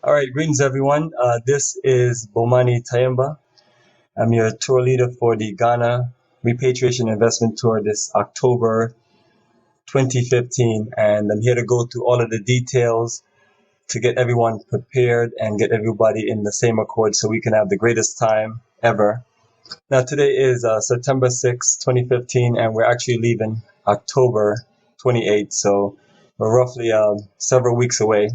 All right, greetings everyone. This is Bomani Tayemba. I'm your tour leader for the Ghana Repatriation Investment Tour this October 2015, and I'm here to go through all of the details to get everyone prepared and get everybody in the same accord so we can have the greatest time ever. Now, today is September 6th, 2015, and we're actually leaving October 28th, so we're roughly several weeks away.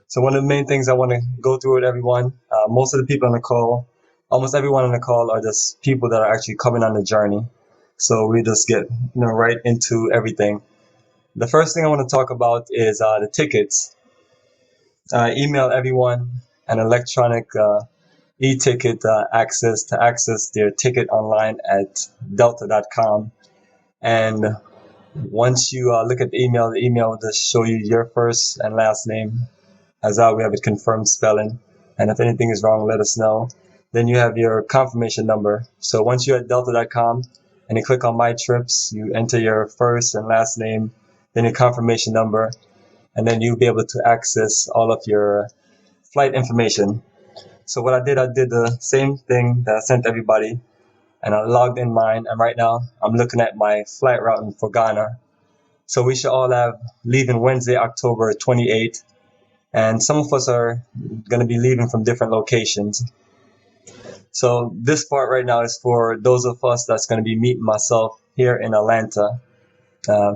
So one of the main things I want to go through with everyone, most of the people on the call, almost everyone on the call are just people that are actually coming on the journey. So we just get right into everything. The first thing I want to talk about is the tickets. Email everyone an electronic e-ticket access to access their ticket online at delta.com. And once you look at the email will just show you your first and last name, as we have it confirmed spelling. And if anything is wrong, let us know. Then you have your confirmation number. So once you're at delta.com and you click on My Trips, you enter your first and last name, then your confirmation number, and then you'll be able to access all of your flight information. So what I did the same thing that I sent everybody, and I logged in mine. And right now I'm looking at my flight routing for Ghana. So we should all have leaving Wednesday, October 28th. And some of us are going to be leaving from different locations. So this part right now is for those of us that's going to be meeting myself here in Atlanta. Uh,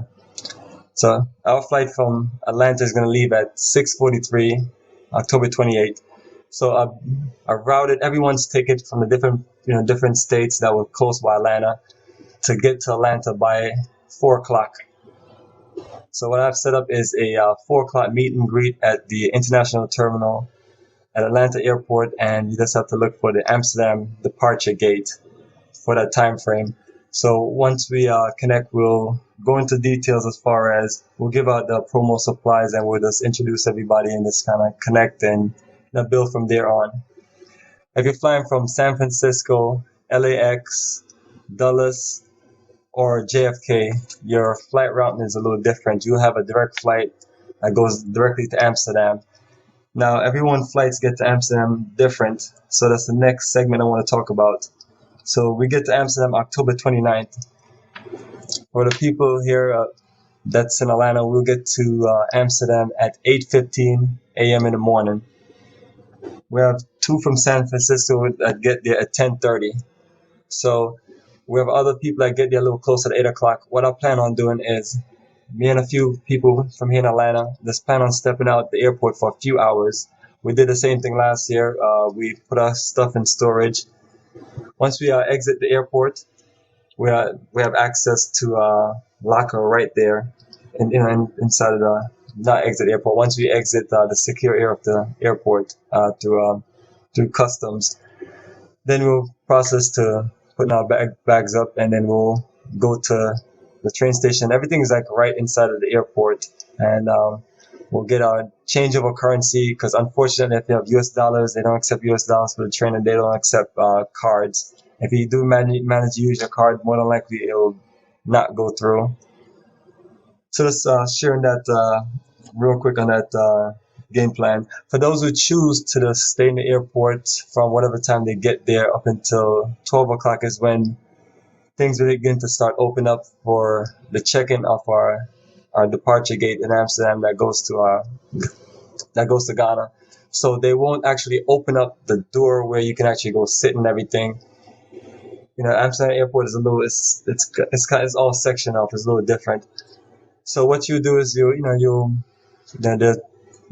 so our flight from Atlanta is going to leave at 6:43, October 28th. So I routed everyone's ticket from the different states that were close by Atlanta to get to Atlanta by 4 o'clock. So what I've set up is a 4 o'clock meet and greet at the international terminal at Atlanta Airport, and you just have to look for the Amsterdam departure gate for that time frame. So once we connect, we'll go into details as far as we'll give out the promo supplies, and we'll just introduce everybody and just kind of connect and build from there on. If you're flying from San Francisco, LAX, Dulles, or JFK, your flight routing is a little different. You have a direct flight that goes directly to Amsterdam. Now, everyone's flights get to Amsterdam different, so that's the next segment I want to talk about. So we get to Amsterdam October 29th. For the people here that's in Atlanta, we'll get to Amsterdam at 8:15 a.m. in the morning. We have two from San Francisco that get there at 10:30. So we have other people that get there a little closer to 8 o'clock. What I plan on doing is me and a few people from here in Atlanta just plan on stepping out the airport for a few hours. We did the same thing last year. We put our stuff in storage. Once we exit the airport, we have access to a locker right there, inside of the not exit airport. Once we exit the secure area of the airport through customs, then we'll process to putting our bags up, and then we'll go to the train station. Everything is like right inside of the airport, and we'll get our change of a currency, because unfortunately, if you have US dollars, they don't accept US dollars for the train, and they don't accept cards. If you do manage to use your card, more than likely it will not go through. So just sharing that real quick on that game plan. For those who choose to just stay in the airport from whatever time they get there up until 12 o'clock is when things will begin to start open up for the check-in of our departure gate in Amsterdam that goes to Ghana. So they won't actually open up the door where you can actually go sit and everything. Amsterdam Airport is a little it's all sectioned off. It's a little different. So what you do is you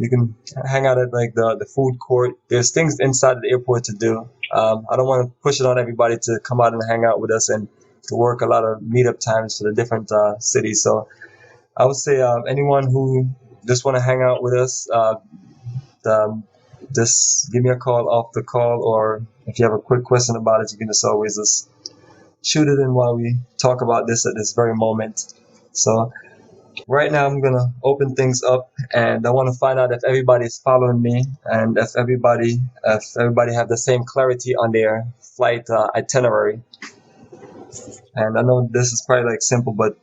can hang out at like the food court. There's things inside the airport to do. I don't want to push it on everybody to come out and hang out with us and to work a lot of meetup times for the different cities. So I would say anyone who just want to hang out with us, just give me a call off the call, or if you have a quick question about it, you can just always just shoot it in while we talk about this at this very moment. So right now I'm gonna open things up, and I want to find out if everybody is following me, and if everybody have the same clarity on their flight itinerary. And I know this is probably like simple, but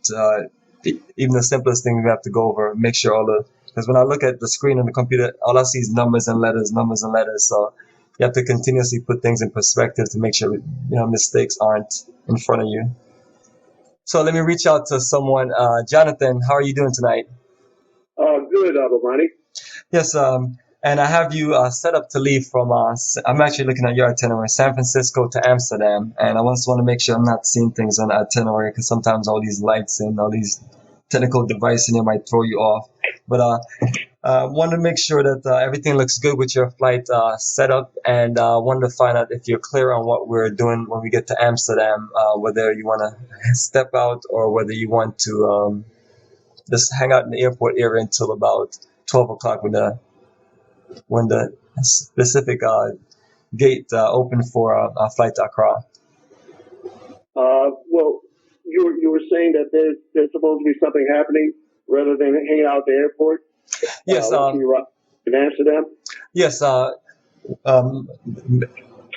even the simplest thing we have to go over, make sure all the Because when I look at the screen on the computer, all I see is numbers and letters, numbers and letters. So you have to continuously put things in perspective to make sure mistakes aren't in front of you. So let me reach out to someone. Jonathan, how are you doing tonight? Good, Bomani. Yes, and I have you set up to leave from. I'm actually looking at your itinerary, San Francisco to Amsterdam, and I just want to make sure I'm not seeing things on the itinerary because sometimes all these lights and all these technical devices in here might throw you off. But wanted to make sure that everything looks good with your flight setup, and wanted to find out if you're clear on what we're doing when we get to Amsterdam, whether you want to step out or whether you want to just hang out in the airport area until about 12 o'clock when the specific gate opened for our flight to Accra. Well, you were saying that there's supposed to be something happening rather than hanging out at the airport. Yes. In Amsterdam. Yes.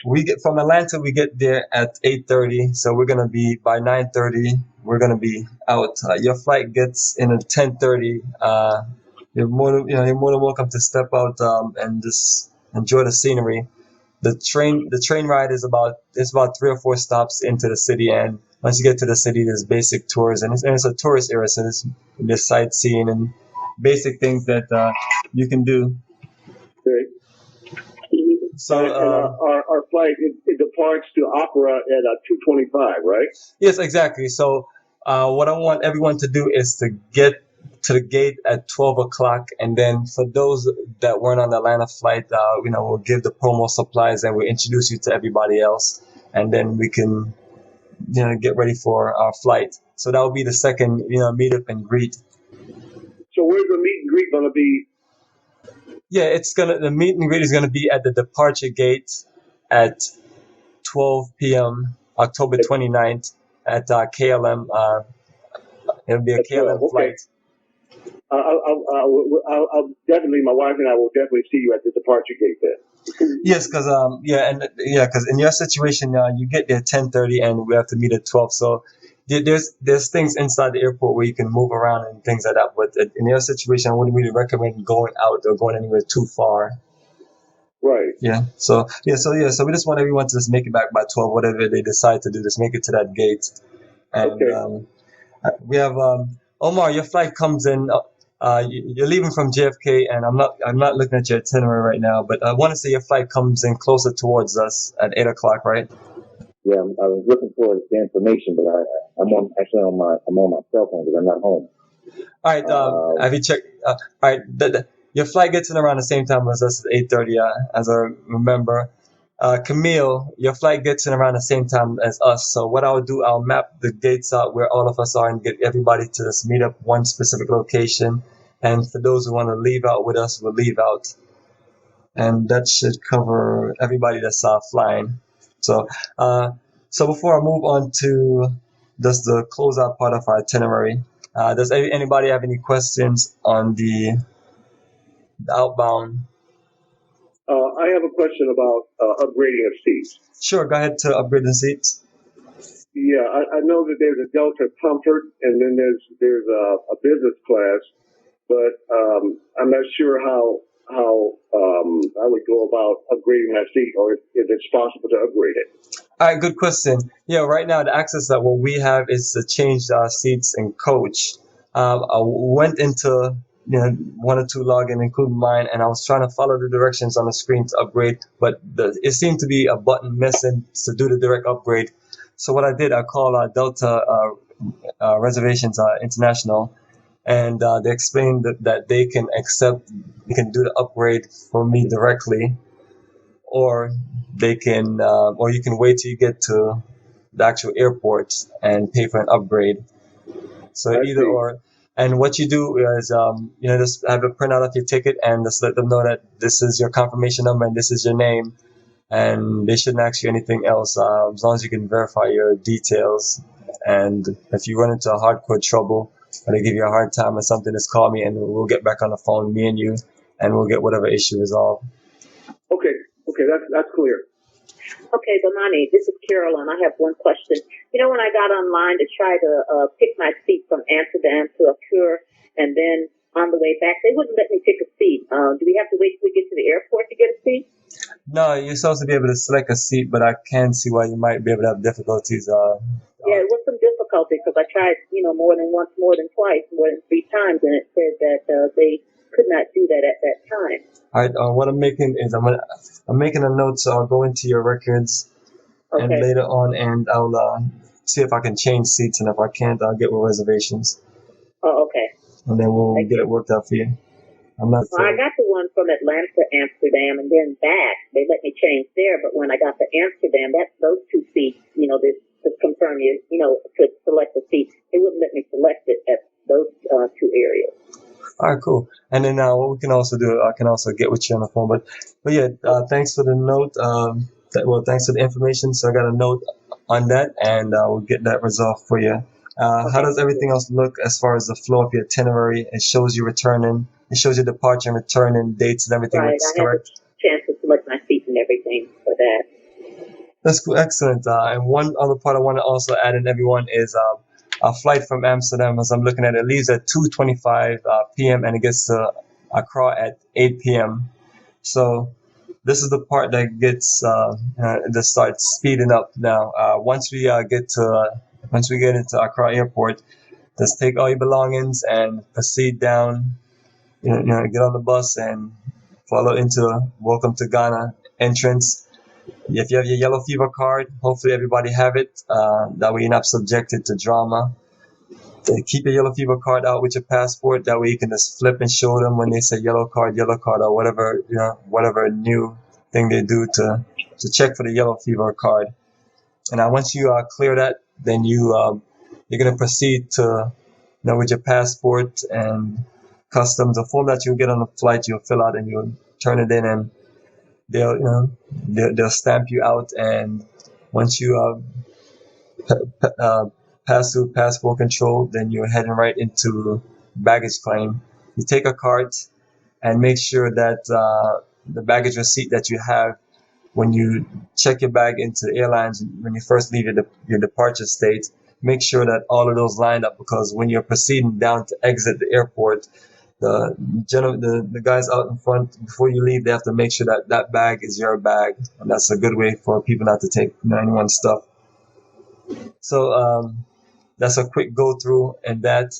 We get from Atlanta. We get there at 8:30, so we're gonna be by 9:30. We're gonna be out. Your flight gets in at 10:30. You're more than welcome to step out and just enjoy the scenery. The train ride is about 3 or 4 stops into the city, and once you get to the city, there's basic tours, and it's a tourist area, so there's sightseeing and basic things that you can do. Okay. So our flight it departs to Accra at 2:25, right? Yes, exactly. So what I want everyone to do is to get to the gate at 12 o'clock, and then for those that weren't on the Atlanta flight, we'll give the promo supplies and we'll introduce you to everybody else, and then we can get ready for our flight. So that will be the second meet up and greet. So where's the meet and greet gonna be? Yeah, the meet and greet is gonna be at the departure gate at 12 p.m. October 29th at KLM. It'll be a KLM flight. I'll definitely, my wife and I will definitely see you at the departure gate then. Yes, because because in your situation, you get there 10:30 and we have to meet at 12. So there's things inside the airport where you can move around and things like that. But in your situation, I wouldn't really recommend going out or going anywhere too far. Right. Yeah. So we just want everyone to just make it back by 12, whatever they decide to do. Just make it to that gate. And okay. We have Omar. Your flight comes in. You're leaving from JFK, and I'm not looking at your itinerary right now, but I want to say your flight comes in closer towards us at 8 o'clock, right? Yeah, I was looking for the information, but I'm on my cell phone because I'm not home. All right. Have you checked? All right. Your flight gets in around the same time as us at 8:30, as I remember. Camille, your flight gets in around the same time as us. So what I'll do, I'll map the gates out where all of us are and get everybody to just meet up one specific location. And for those who want to leave out with us, we'll leave out. And that should cover everybody that's flying. So, before I move on to just the closeout part of our itinerary, does anybody have any questions on the outbound? I have a question about upgrading of seats. Sure, go ahead to upgrade the seats. Yeah, I know that there's a Delta Comfort, and then there's a business class, but I'm not sure how I would go about upgrading my seat, or if it's possible to upgrade it. All right, good question. Yeah, right now the access that what we have is to change our seats in coach. I went into 1 or 2 login, including mine, and I was trying to follow the directions on the screen to upgrade, but it seemed to be a button missing to do the direct upgrade. So what I did, I called Delta Reservations International, and they explained that they can do the upgrade for me directly, or you can wait till you get to the actual airport and pay for an upgrade. So either or. And what you do is, just have a printout of your ticket and just let them know that this is your confirmation number and this is your name. And they shouldn't ask you anything else, as long as you can verify your details. And if you run into a hardcore trouble or they give you a hard time or something, just call me and we'll get back on the phone, me and you, and we'll get whatever issue resolved. Okay, that's clear. Okay, Bomani, this is Carolyn. I have one question. When I got online to try to pick my seat from Amsterdam to Accra, and then on the way back. They wouldn't let me pick a seat. Do we have to wait till we get to the airport to get a seat? No, you're supposed to be able to select a seat, but I can see why you might be able to have difficulties. Yeah, it was some difficulty because I tried, more than once, more than twice, more than 3 times, and it said that they could not do that at that time. All right. What I'm making is I'm making a note, so I'll go into your records and Okay. later on, and I'll see if I can change seats, and if I can't, I'll get with reservations, Oh, okay. and then we'll Thank get you. it worked out for you. I'm not Well, I got the one from Atlanta to Amsterdam and then back. They let me change there, but when I got to Amsterdam, those 2 seats, to confirm to select a seat, they wouldn't let me select it at those 2 areas. All right, cool. And then what we can also do, I can also get with you on the phone. But yeah, thanks for the note. Thanks for the information. So I got a note on that, and we'll get that resolved for you. How does everything else look as far as the flow of your itinerary? It shows you returning. It shows you departure and returning dates and everything. Right, Looks I had correct. the chance to select my seat and everything for that. That's cool. Excellent. And one other part I want to also add in, everyone, is a flight from Amsterdam, as I'm looking at it, leaves at 2:25 p.m. and it gets to Accra at 8 p.m. So this is the part that gets that starts speeding up now. Once we get into Accra Airport, just take all your belongings and proceed down. Get on the bus and follow into Welcome to Ghana entrance. If you have your yellow fever card, hopefully everybody have it. That way you're not subjected to drama. Keep your yellow fever card out with your passport. That way you can just flip and show them when they say yellow card, or whatever new thing they do to check for the yellow fever card. And now once you clear that, then you're gonna proceed to with your passport and customs, a form that you'll get on the flight. You'll fill out and you'll turn it in, and they'll stamp you out. And once you pass through passport control, then you're heading right into baggage claim. You take a cart and make sure that the baggage receipt that you have when you check your bag into the airlines when you first leave your departure state, make sure that all of those line up, because when you're proceeding down to exit the airport, the guys out in front, before you leave, they have to make sure that that bag is your bag, and that's a good way for people not to take anyone's stuff. So that's a quick go through and that,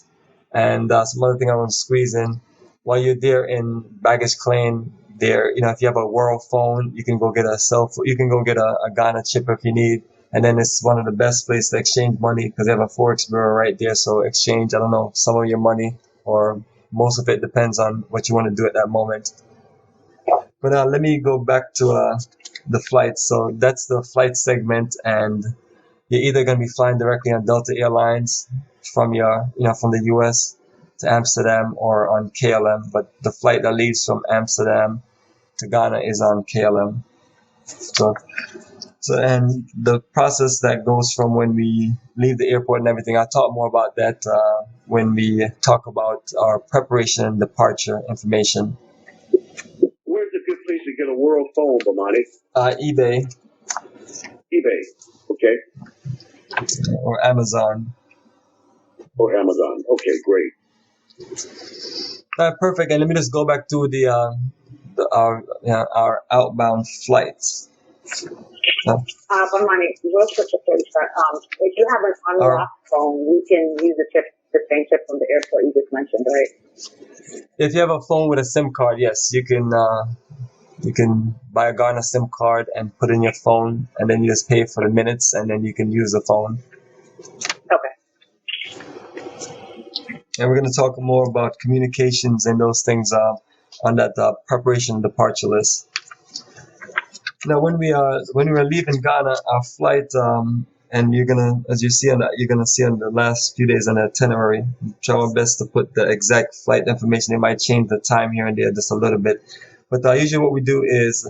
and some other thing I want to squeeze in while you're there in baggage claim. There, if you have a world phone, you can go get a cell phone. You can go get a Ghana chip if you need, and then it's one of the best places to exchange money because they have a forex bureau right there. So exchange, I don't know, some of your money or most of it, depends on what you want to do at that moment. But let me go back to the flights. So that's the flight segment, and you're either going to be flying directly on Delta Airlines from from the U.S. to Amsterdam, or on KLM. But the flight that leaves from Amsterdam to Ghana is on KLM. So and the process that goes from when we leave the airport and everything, I'll talk more about that when we talk about our preparation and departure information. Where's a good place to get a world phone, Bomani? eBay. eBay. Okay. Or Amazon. Or Amazon. Okay, great. Perfect. And let me just go back to our outbound flights. Bomani, real quick before we start, if you have an unlocked phone, we can use the same chip from the airport you just mentioned, right? If you have a phone with a SIM card, yes, you can buy a Ghana SIM card and put in your phone, and then you just pay for the minutes, and then you can use the phone. Okay. And we're going to talk more about communications and those things on that preparation departure list. Now, when we are leaving Ghana, our flight, and you're gonna see on the last few days on the itinerary, try our best to put the exact flight information. They might change the time here and there just a little bit, but usually what we do is,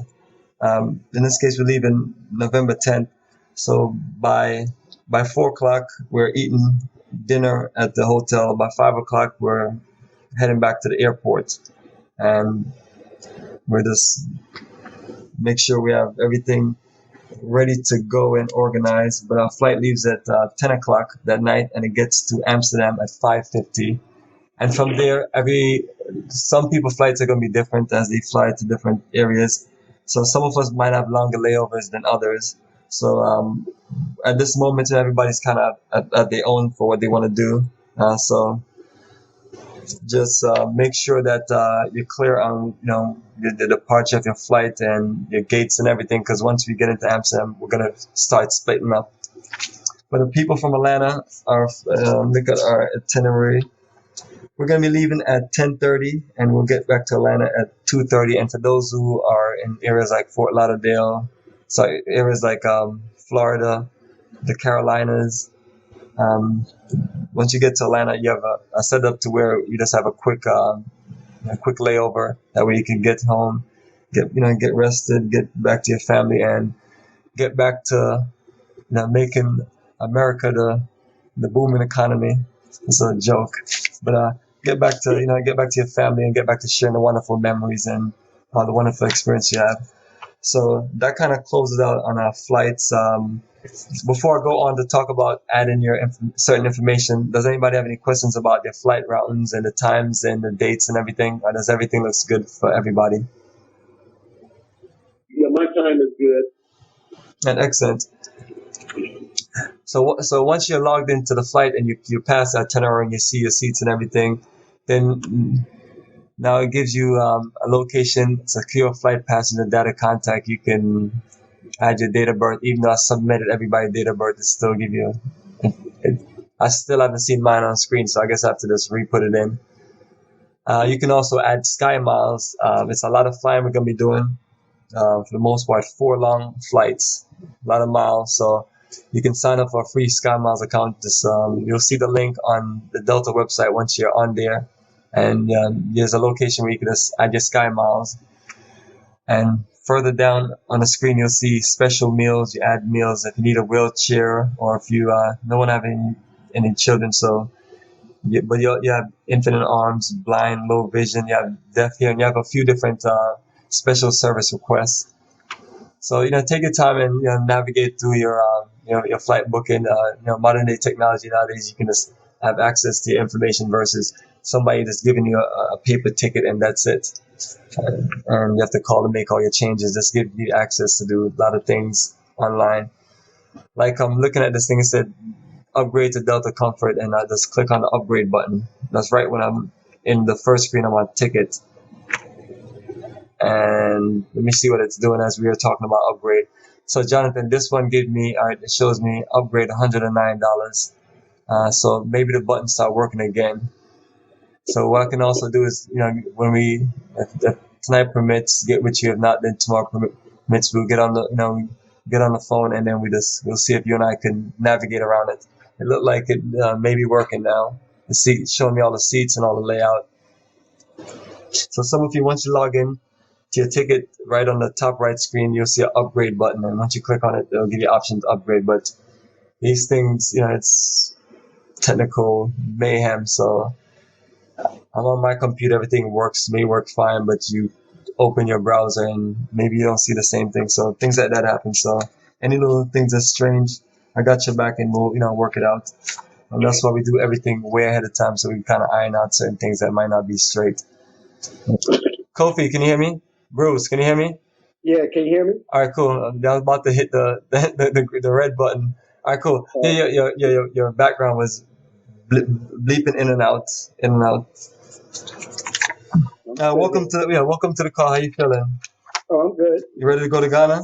in this case, we leave in November 10th. So by 4 o'clock, we're eating dinner at the hotel. By 5 o'clock, we're heading back to the airport, and we're just make sure we have everything ready to go and organized. But our flight leaves at 10 o'clock that night, and it gets to Amsterdam at 5:50. And from there, some people flights are going to be different as they fly to different areas. So some of us might have longer layovers than others. So at this moment, everybody's kind of at their own for what they want to do. So just make sure that you're clear on the departure of your flight and your gates and everything. Because once we get into Amsterdam, we're gonna start splitting up. For the people from Atlanta, look at our itinerary. We're gonna be leaving at 10:30, and we'll get back to Atlanta at 2:30. And for those who are in areas like Fort Lauderdale, so areas like Florida, the Carolinas, once you get to Atlanta, you have a setup to where you just have a quick layover. That way you can get home, get rested, get back to your family, and get back to making America the booming economy. It's a joke, but get back to your family and get back to sharing the wonderful memories and all the wonderful experience you have. So that kind of closes out on our flights. Before I go on to talk about adding your certain information, does anybody have any questions about your flight routings and the times and the dates and everything? Or does everything looks good for everybody? Yeah, my time is good. And excellent. So once you're logged into the flight and you pass the itinerary and you see your seats and everything, then now it gives you a location, secure flight passenger data contact. You can add your date of birth. Even though I submitted everybody's date of birth, it still give you. I still haven't seen mine on screen, so I guess I have to just re-put it in. You can also add Sky Miles. It's a lot of flying we're gonna be doing. For the most part, 4 long flights, a lot of miles. So you can sign up for a free Sky Miles account. You'll see the link on the Delta website once you're on there, and there's a location where you can just add your Sky Miles. And further down on the screen, you'll see special meals. You add meals if you need a wheelchair or if you no one have any children. So, but you have infinite arms, blind, low vision. You have deaf hearing. You have a few different special service requests. So take your time and navigate through your flight booking. Modern day technology nowadays, you can just have access to your information versus somebody just giving you a paper ticket and that's it. And you have to call to make all your changes. Just give you access to do a lot of things online. Like I'm looking at this thing, it said upgrade to Delta Comfort, and I just click on the upgrade button. That's right when I'm in the first screen of my ticket. And let me see what it's doing as we were talking about upgrade. So Jonathan, this one gave me, all right, it shows me upgrade $109. So maybe the button start working again. So what I can also do is, when if tonight permits, get with you. If not, then tomorrow permits, we'll get on the phone and then we'll see if you and I can navigate around it. It looked like it may be working now. The seat showing me all the seats and all the layout. So some of you, once you log in to your ticket, right on the top right screen, you'll see an upgrade button. And once you click on it, it'll give you options to upgrade. But these things, it's technical mayhem. So I'm on my computer, everything may work fine, but you open your browser and maybe you don't see the same thing. So things like that happen. So any little things that's strange, I got your back and we'll work it out. And that's why we do everything way ahead of time, so we can kind of iron out certain things that might not be straight. Kofi, can you hear me? Bruce, can you hear me? Yeah, can you hear me? All right, cool. I was about to hit the red button. All right, cool. Yeah, your background was bleeping in and out. Welcome to the call. How you feeling? Oh, I'm good. You ready to go to Ghana?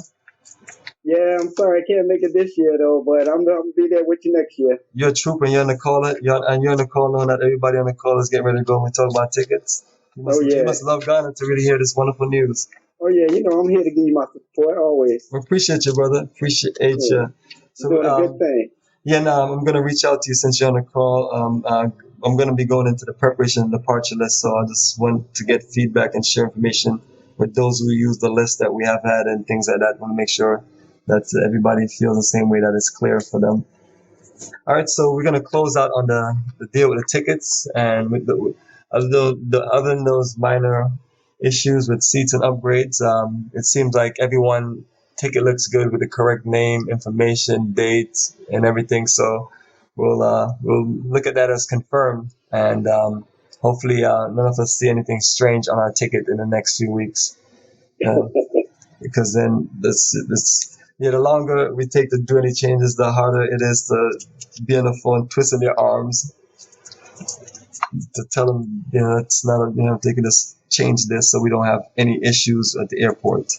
Yeah, I'm sorry I can't make it this year though, but I'm gonna be there with you next year. You're a trooper. You're on the call. You're on the call knowing that everybody on the call is getting ready to go and we talk about tickets. You must love Ghana to really hear this wonderful news. Oh yeah, I'm here to give you my support always. We appreciate you, brother. Appreciate you. So doing a good thing. Yeah, no, I'm gonna reach out to you since you're on the call. I'm gonna be going into the preparation and departure list, so I just want to get feedback and share information with those who use the list that we have had and things like that. I want to make sure that everybody feels the same way, that it's clear for them. All right, so we're gonna close out on the deal with the tickets, and with other than those minor issues with seats and upgrades, it seems like everyone ticket looks good with the correct name, information, date, and everything. So we'll look at that as confirmed, and hopefully none of us see anything strange on our ticket in the next few weeks. Because then the longer we take to do any changes, the harder it is to be on the phone twisting your arms to tell them, it's not, they can just change this so we don't have any issues at the airport.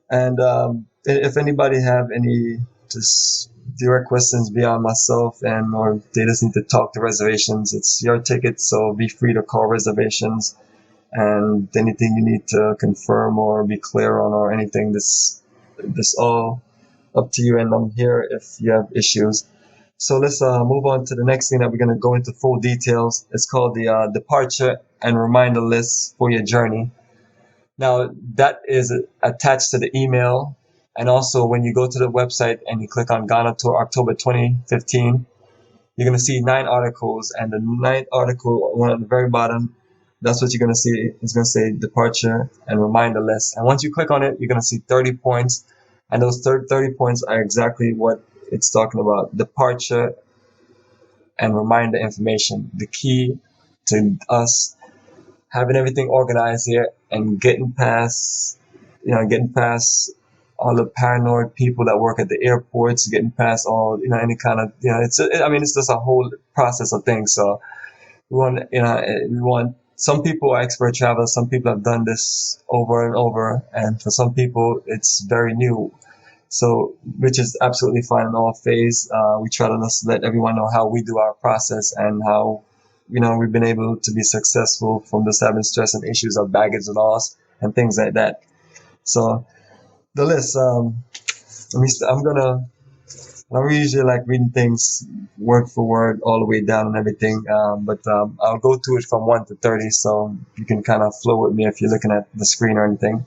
And if anybody have any just direct questions beyond myself or they just need to talk to reservations, it's your ticket, so be free to call reservations. And anything you need to confirm or be clear on or anything, this all up to you, and I'm here if you have issues. So let's move on to the next thing that we're going to go into full details. It's called the departure and reminder list for your journey. Now, that is attached to the email, and also when you go to the website and you click on Ghana Tour October 2015, you're going to see 9 articles, and the 9th article, one at the very bottom, that's what you're going to see. It's going to say departure and reminder list. And once you click on it, you're going to see 30 points. And those 30 points are exactly what it's talking about. Departure and reminder information. The key to us having everything organized here and getting past all the paranoid people that work at the airports, getting past all, any kind of, it's just a whole process of things. So we want, some people are expert travelers, some people have done this over and over, and for some people it's very new. So, which is absolutely fine in all phase. We try to just let everyone know how we do our process and how, we've been able to be successful from just having stress and issues of baggage loss and things like that. So the list, I usually like reading things word for word all the way down and everything, but I'll go through it from 1 to 30, so you can kind of flow with me if you're looking at the screen or anything.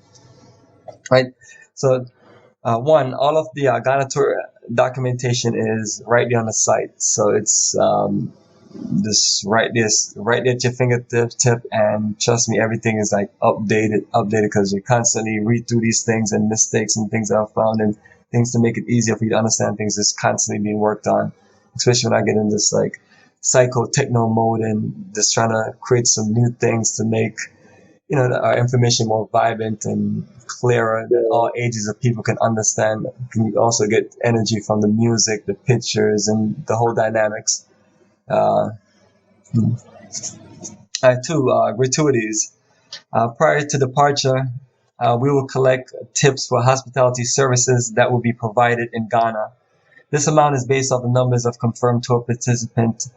Right. So 1, all of the Ghana Tour documentation is right there on the site, so it's just right there at your fingertip, and trust me, everything is like updated because you constantly read through these things, and mistakes and things that are found and things to make it easier for you to understand things is constantly being worked on, especially when I get in this like psycho techno mode and just trying to create some new things to make our information more vibrant and clearer that all ages of people can understand. You also get energy from the music, the pictures, and the whole dynamics. 2, gratuities. Prior to departure, we will collect tips for hospitality services that will be provided in Ghana. This amount is based off the numbers of confirmed tour participants.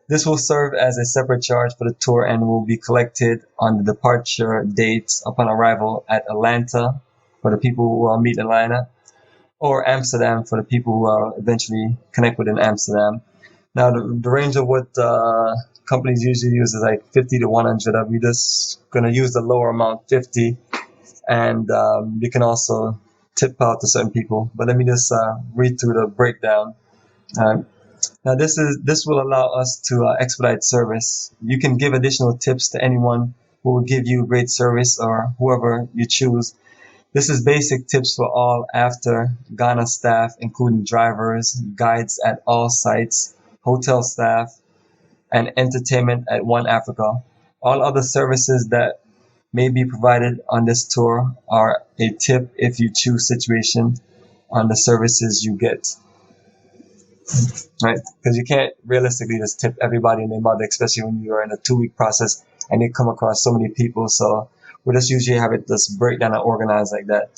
This will serve as a separate charge for the tour and will be collected on the departure dates upon arrival at Atlanta for the people who are meet in Atlanta, or Amsterdam for the people who are eventually connect with in Amsterdam. Now, the range of what companies usually use is like 50 to 100. We're just going to use the lower amount, 50, and you can also tip out to certain people. But let me just read through the breakdown. Now, this will allow us to expedite service. You can give additional tips to anyone who will give you great service or whoever you choose. This is basic tips for all after Ghana staff, including drivers, guides at all sites, hotel staff, and entertainment at One Africa. All other services that may be provided on this tour are a tip if you choose situation on the services you get. Right? Because you can't realistically just tip everybody and their mother, especially when you are in a 2-week process and you come across so many people. So we just usually have it just break down and organize like that.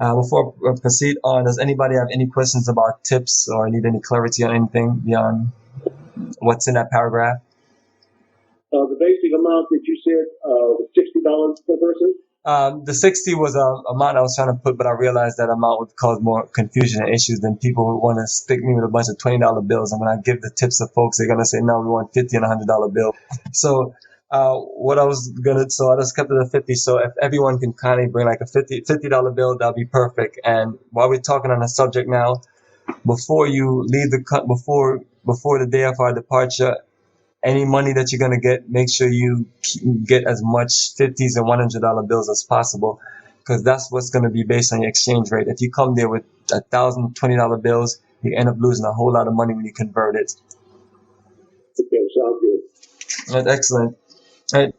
Before we proceed on, does anybody have any questions about tips or need any clarity on anything beyond what's in that paragraph? The basic amount that you said was $60 per person? The 60 was a amount I was trying to put, but I realized that amount would cause more confusion and issues than people who want to stick me with a bunch of $20 bills. And when I give the tips to folks, they're going to say, no, we want $50 and $100 bill. So so I just kept it at 50. So if everyone can kind of bring like a $50 bill, that'll be perfect. And while we're talking on the subject now, before you leave before the day of our departure, any money that you're going to get, make sure you get as much $50s and $100 bills as possible, because that's what's going to be based on your exchange rate. If you come there with $1,000 $20 bills, you end up losing a whole lot of money when you convert it. Okay, sounds good. That's excellent. Right.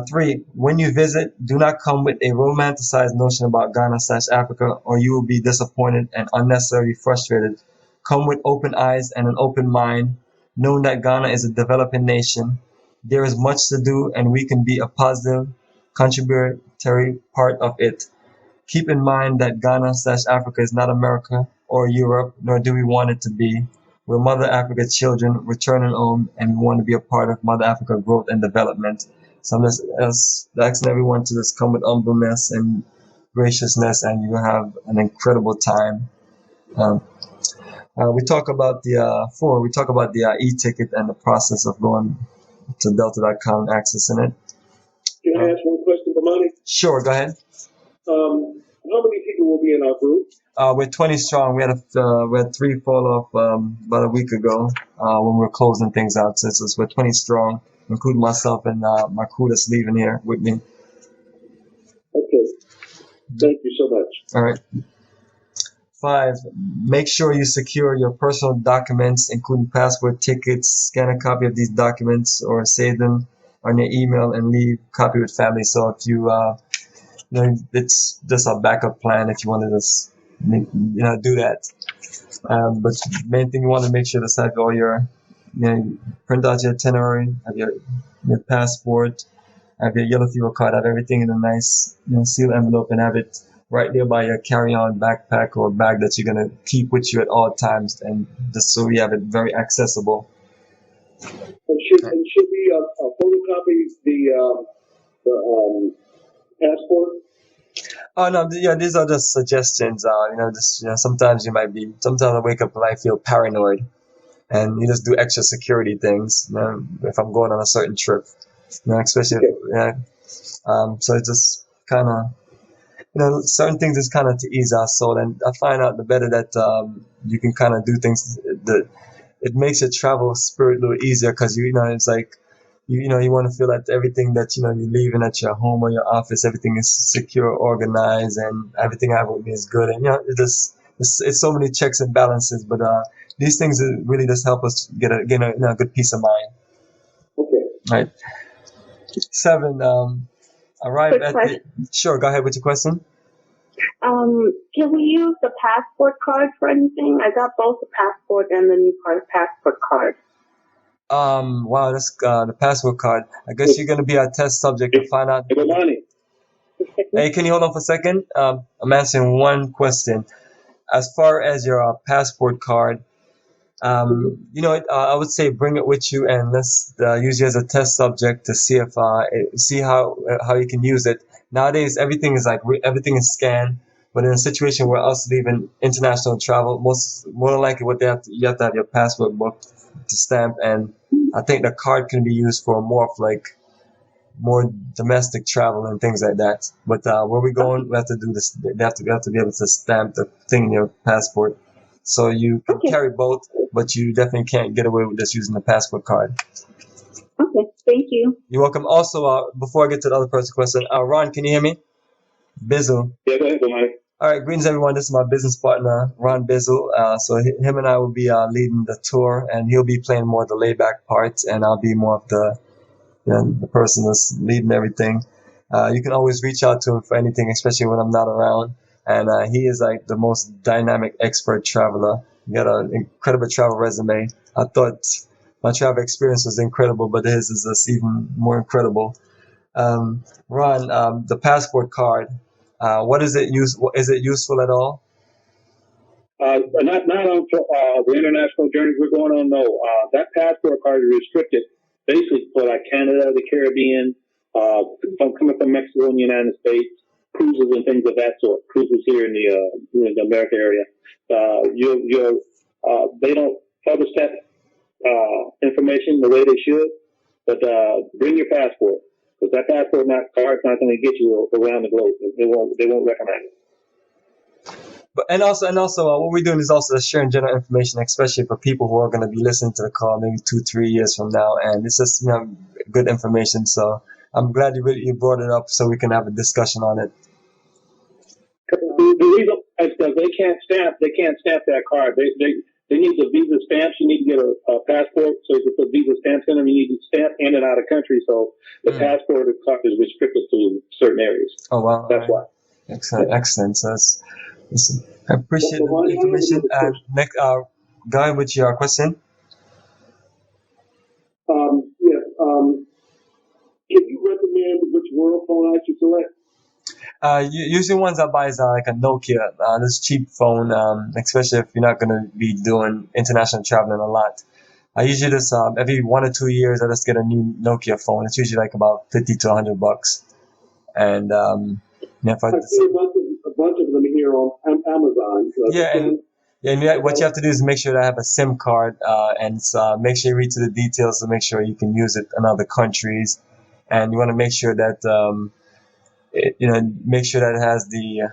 Three, when you visit, do not come with a romanticized notion about Ghana/Africa, or you will be disappointed and unnecessarily frustrated. Come with open eyes and an open mind, knowing that Ghana is a developing nation. There is much to do, and we can be a positive, contributory part of it. Keep in mind that Ghana/Africa is not America or Europe, nor do we want it to be. We're Mother Africa children returning home, and we want to be a part of Mother Africa growth and development. So I'm just asking everyone to just come with humbleness and graciousness, and you have an incredible time. Um, we talk about we talk about the e-ticket and the process of going to Delta.com and accessing it. Can I ask one question, Bomani? Sure, go ahead. How many people will be in our group? We're 20 strong. We had 3 fall off about a week ago when we were closing things out. So we're 20 strong, including myself and my crew that's leaving here with me. Okay. Thank you so much. All right. 5, make sure you secure your personal documents, including passport, tickets. Scan a copy of these documents or save them on your email and leave copy with family. So if you it's just a backup plan if you want to just do that. But main thing you want to make sure to have all your print out your itinerary, have your passport, have your yellow fever card, have everything in a nice sealed envelope, and have it right there by your carry-on backpack or bag that you're gonna keep with you at all times, and just so you have it very accessible. And should we photocopy the passport? Oh no, these are just suggestions. Sometimes sometimes I wake up and I feel paranoid, and you just do extra security things. If I'm going on a certain trip, especially so it's just kind of certain things is kind of to ease our soul, and I find out the better that you can kind of do things that it makes your travel spirit a little easier, because it's like you want to feel that everything that you're leaving at your home or your office, everything is secure, organized, and everything I have with me is good. And it's so many checks and balances, but these things really just help us get a good peace of mind. Okay. Right. 7. Arrive at the. Sure. Go ahead with your question. Can we use the passport card for anything? I got both the passport and the new passport card. Wow, that's the passport card. I guess you're gonna be our test subject to find out. Hey, can you hold on for a second? I'm answering one question. As far as your passport card, I would say bring it with you, and let's use you as a test subject to see if see how you can use it. Nowadays, everything is scanned. But in a situation where us leaving international travel, more than likely you have to have your passport book to stamp, and I think the card can be used for more domestic travel and things like that. But where we going, we have to do this. We have to be able to stamp the thing in your passport. So you can carry both, but you definitely can't get away with just using the passport card. Okay, thank you. You're welcome. Also, before I get to the other person's question, Ron, can you hear me? Bizzle. Yeah, go ahead, Mike. All right, greetings everyone. This is my business partner, Ron Bizzle. So him and I will be leading the tour, and he'll be playing more of the laid-back parts, and I'll be more of the person that's leading everything. You can always reach out to him for anything, especially when I'm not around. And he is like the most dynamic expert traveler. He got an incredible travel resume. I thought my travel experience was incredible, but his is just even more incredible. Ron, the passport card. What is it used? Is it useful at all? Not on the international journeys we're going on. No, that passport card is restricted, basically for like Canada, the Caribbean, coming from Mexico and the United States, cruises and things of that sort. Cruises here in the America area. They don't publish that information the way they should. But bring your passport, because that passport card's not going to get you around the globe. They won't recognize it. But and also what we're doing is also sharing general information, especially for people who are going to be listening to the call maybe 2-3 years from now, and it's just good information. So I'm glad you brought it up so we can have a discussion on it. The reason is because they can't stamp that card. They need the visa stamps. You need to get a passport so you can put visa stamps in them. You need to stamp in and out of country. So the passport is restricted to certain areas. Oh wow! That's why. Excellent, excellent. So I appreciate So, the information. Next, go ahead with your question. Yes. Can you recommend which World phone I should select? Usually ones I buy is like a Nokia. This cheap phone, especially if you're not gonna be doing international traveling a lot. I usually just every 1 or 2 years I just get a new Nokia phone. It's usually like about $50 to $100, and if I I see a bunch of them here on Amazon. what you have to do is make sure that I have a SIM card, and make sure you read to the details to make sure you can use it in other countries, and you want to make sure that make sure that it has the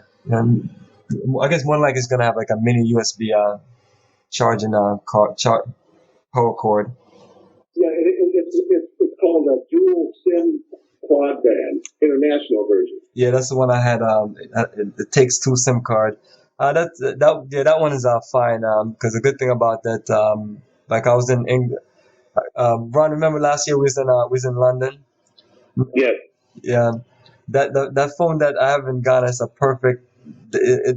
I guess more like it's gonna have like a mini USB charging power cord. Yeah, it's called a dual SIM quad band international version. Yeah, that's the one I had. It takes two SIM card. That one is fine. Because the good thing about that, like I was in England. Ron, remember last year we was in London. Yes. Yeah, that phone that I have in Ghana is a perfect.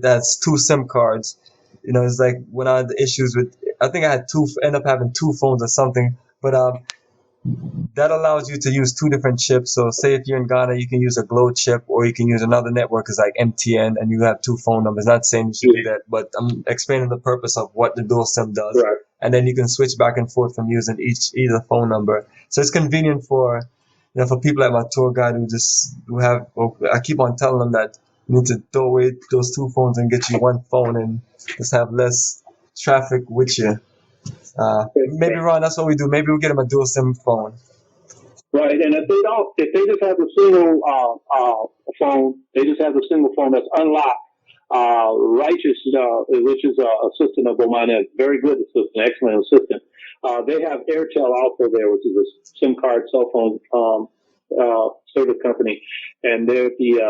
That's two SIM cards. It's like when I had the issues with, I think I had end up having two phones or something. But that allows you to use two different chips. So say if you're in Ghana, you can use a Glow chip, or you can use another network, is like MTN, and you have two phone numbers. Not saying you should do that, but I'm explaining the purpose of what the dual SIM does. Right. And then you can switch back and forth from using either phone number. So it's convenient for for people like my tour guide I keep on telling them that you need to throw away those two phones and get you one phone and just have less traffic with you. Maybe Ron, that's what we do. Maybe we'll get him a dual SIM phone. Right, and if they just have a single phone, they just have a single phone that's unlocked. Righteous, which is an assistant of Bomani, a very good assistant, excellent assistant. They have Airtel also there, which is a SIM card cell phone service company, and they're at the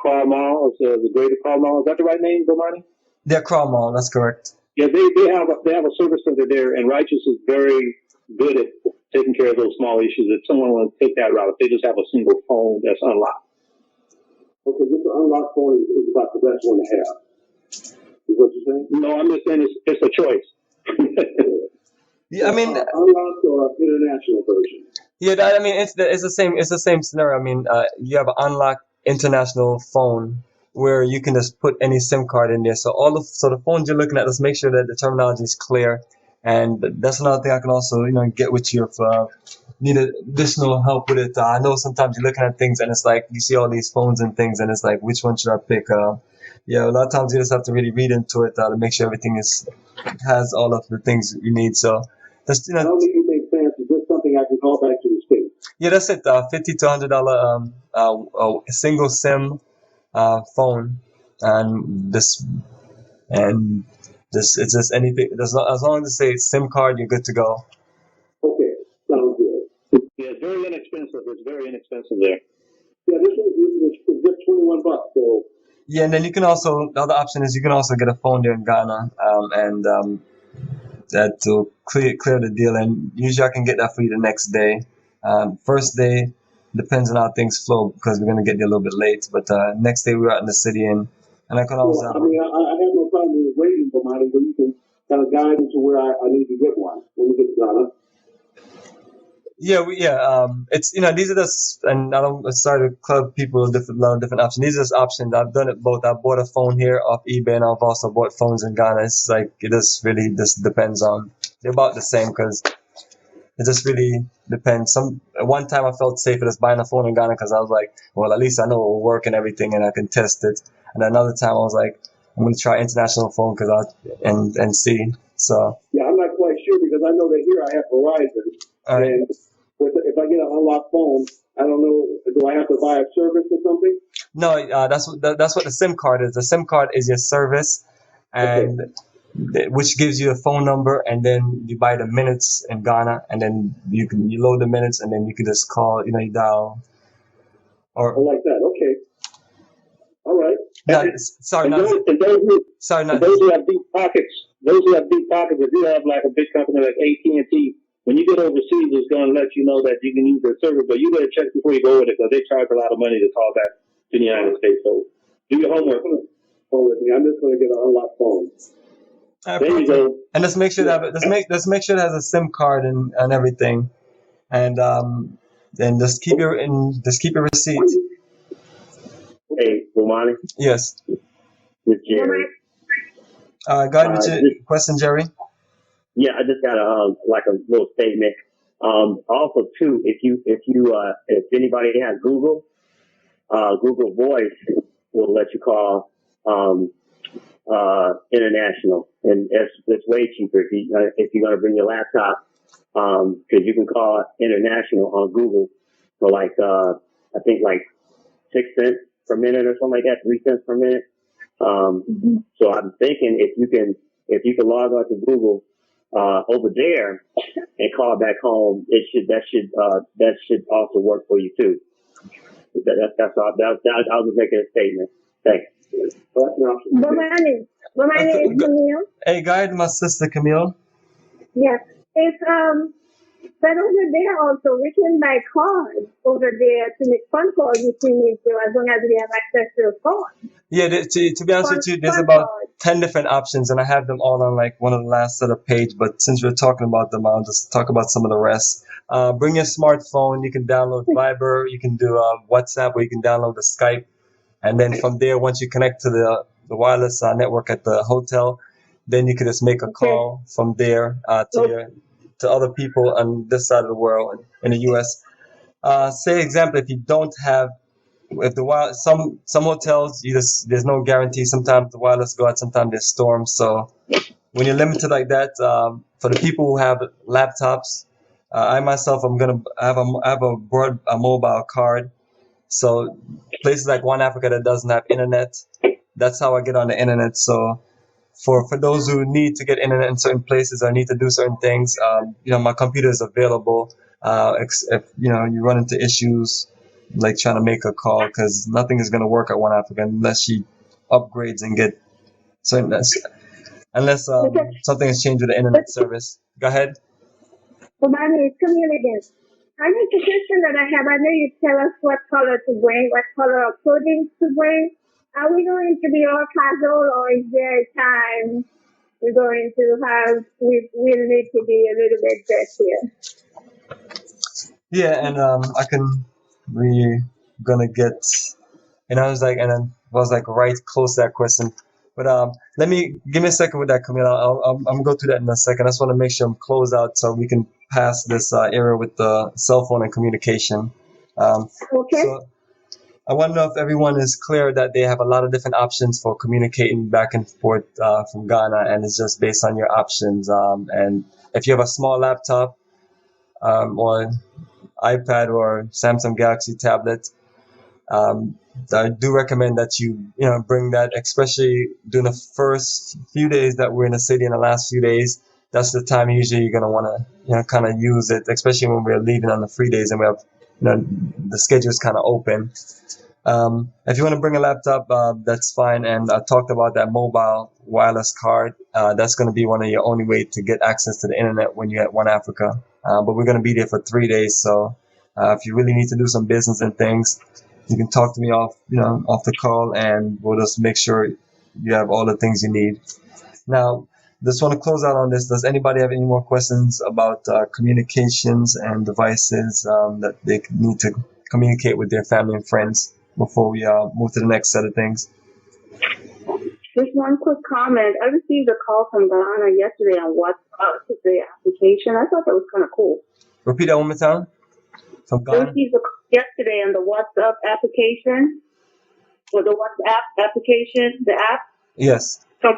Carl Mall, the Greater Carl Mall. Is that the right name, Bomani? Yeah, Carl Mall, that's correct. Yeah, they have a service center there, and Righteous is very good at taking care of those small issues. If someone wants to take that route, if they just have a single phone that's unlocked. Okay, this unlocked phone is about the best one to have. Is what you're saying? No, I'm just saying it's a choice. Yeah, I mean, unlocked or international version. Yeah, it's the same scenario. I mean, you have an unlocked international phone where you can just put any SIM card in there. So the phones you're looking at, let's make sure that the terminology is clear. And that's another thing I can also get with you if need additional help with it. I know sometimes you're looking at things and it's like you see all these phones and things and it's like, which one should I pick? Yeah, a lot of times you just have to really read into it to make sure everything has all of the things you need. So that's I don't think it makes sense. Is this something I can call back to the state? Yeah, that's it. $50 to $100 single SIM phone, and it's just anything. As long as it says SIM card, you're good to go. Okay, sounds good. Yeah, it's very inexpensive. It's very inexpensive there. Yeah, this is just $21. So. Yeah, and then you can also, the other option is you can also get a phone there in Ghana, and that to clear the deal. And usually I can get that for you the next day. First day depends on how things flow because we're gonna get there a little bit late. But next day we're out in the city and I can always. I mean, I have no problem with waiting for mine, but you can kind of guide me to where I need to get one when we get to Ghana. It's these are just, and I don't start to club people with a lot of different options. These are just options. I've done it both. I bought a phone here off eBay, and I've also bought phones in Ghana. It's like it just really just depends on. They're about the same because it just really depends. One time I felt safer just buying a phone in Ghana because I was like, well, at least I know it will work and everything, and I can test it. And another time I was like, I'm going to try international phone and see. So yeah, I'm not quite sure because I know that here I have Verizon, and if I get an unlocked phone, I don't know. Do I have to buy a service or something? No, that's what the SIM card is. The SIM card is your service, and which gives you a phone number, and then you buy the minutes in Ghana, and then you load the minutes, and then you can just call. You dial. Or like that. Okay. All right. No, sorry, and those who have deep pockets, those who have deep pockets, if you have like a big company like AT&T, when you get overseas, it's going to let you know that you can use their service, but you better check before you go over there because they charge a lot of money to call back to the United States. So do your homework. Phone with me. I'm just going to get an unlocked phone. There you go. And let's make sure that let's make sure it has a SIM card and everything, and then just keep your receipt. Hey, Bomani, Yes. this is Jerry. Go ahead with your question, Jerry. Yeah, I just got a little statement. Also, too, if anybody has Google, Google Voice will let you call international, and it's way cheaper if you're going to bring your laptop, because you can call international on Google for like I think like 6 cents per minute or something like that, 3 cents per minute. So I'm thinking if you can log on to Google over there and call back home, that should also work for you too. That's all. I'll just make a statement. Thanks. Bomani is Camille. Hey, go ahead, my sister Camille. Yes. It's but over there also we can buy cards over there to make phone calls if we need to, as long as we have access to a phone. Yeah, to be honest with you, there's about 10 different options, and I have them all on like one of the last set of page. But since we're talking about them, I'll just talk about some of the rest. Bring your smartphone. You can download Viber. You can do WhatsApp, or you can download the Skype. And then from there, once you connect to the wireless network at the hotel, then you can just make a call from there to other people on this side of the world in the U.S. Say example, if you don't have, some hotels there's no guarantee. Sometimes the wireless go out, sometimes there's storms. So when you're limited like that, for the people who have laptops, I myself I'm gonna have a mobile card. So places like One Africa that doesn't have internet, that's how I get on the internet. So for those who need to get internet in certain places or need to do certain things, my computer is available. If you run into issues like trying to make a call, because nothing is going to work at One Africa unless she upgrades and get certain, unless something has changed with the internet service. Go ahead. Bomani is Camille again. I think the question that I have, I know you tell us what color to bring, what color of clothing to bring. Are we going to be all casual, or is there a time we're going to have, we need to be a little bit dressier? Yeah, and we're gonna get, and I was like right close to that question. But give me a second with that, Camila. I'm gonna go through that in a second. I just want to make sure I'm closed out so we can pass this era with the cell phone and communication. Okay. So I want to know if everyone is clear that they have a lot of different options for communicating back and forth from Ghana, and it's just based on your options. And if you have a small laptop or iPad or Samsung Galaxy tablet, I do recommend that you bring that, especially during the first few days that we're in the city. In the last few days, that's the time usually you're gonna want to kind of use it, especially when we're leaving on the free days and we have the schedule is kind of open. If you want to bring a laptop, that's fine. And I talked about that mobile wireless card. That's going to be one of your only way to get access to the internet when you're at One Africa. But we're going to be there for 3 days. So if you really need to do some business and things, you can talk to me off the call, and we'll just make sure you have all the things you need. Now, just want to close out on this. Does anybody have any more questions about communications and devices that they need to communicate with their family and friends before we move to the next set of things? Just one quick comment. I received a call from Ghana yesterday on WhatsApp, the application. I thought that was kind of cool. Repeat that one more time. From I Ghana? received a call yesterday on the WhatsApp application, or the WhatsApp application, the app. Yes. So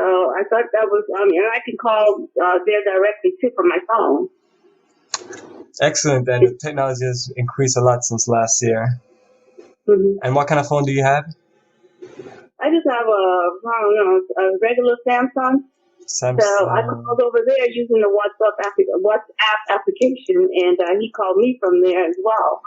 I thought that was, and I can call there directly too from my phone. Excellent. And the technology has increased a lot since last year. Mm-hmm. And what kind of phone do you have? I just have a regular Samsung. Samsung. So I called over there using the WhatsApp application, and he called me from there as well.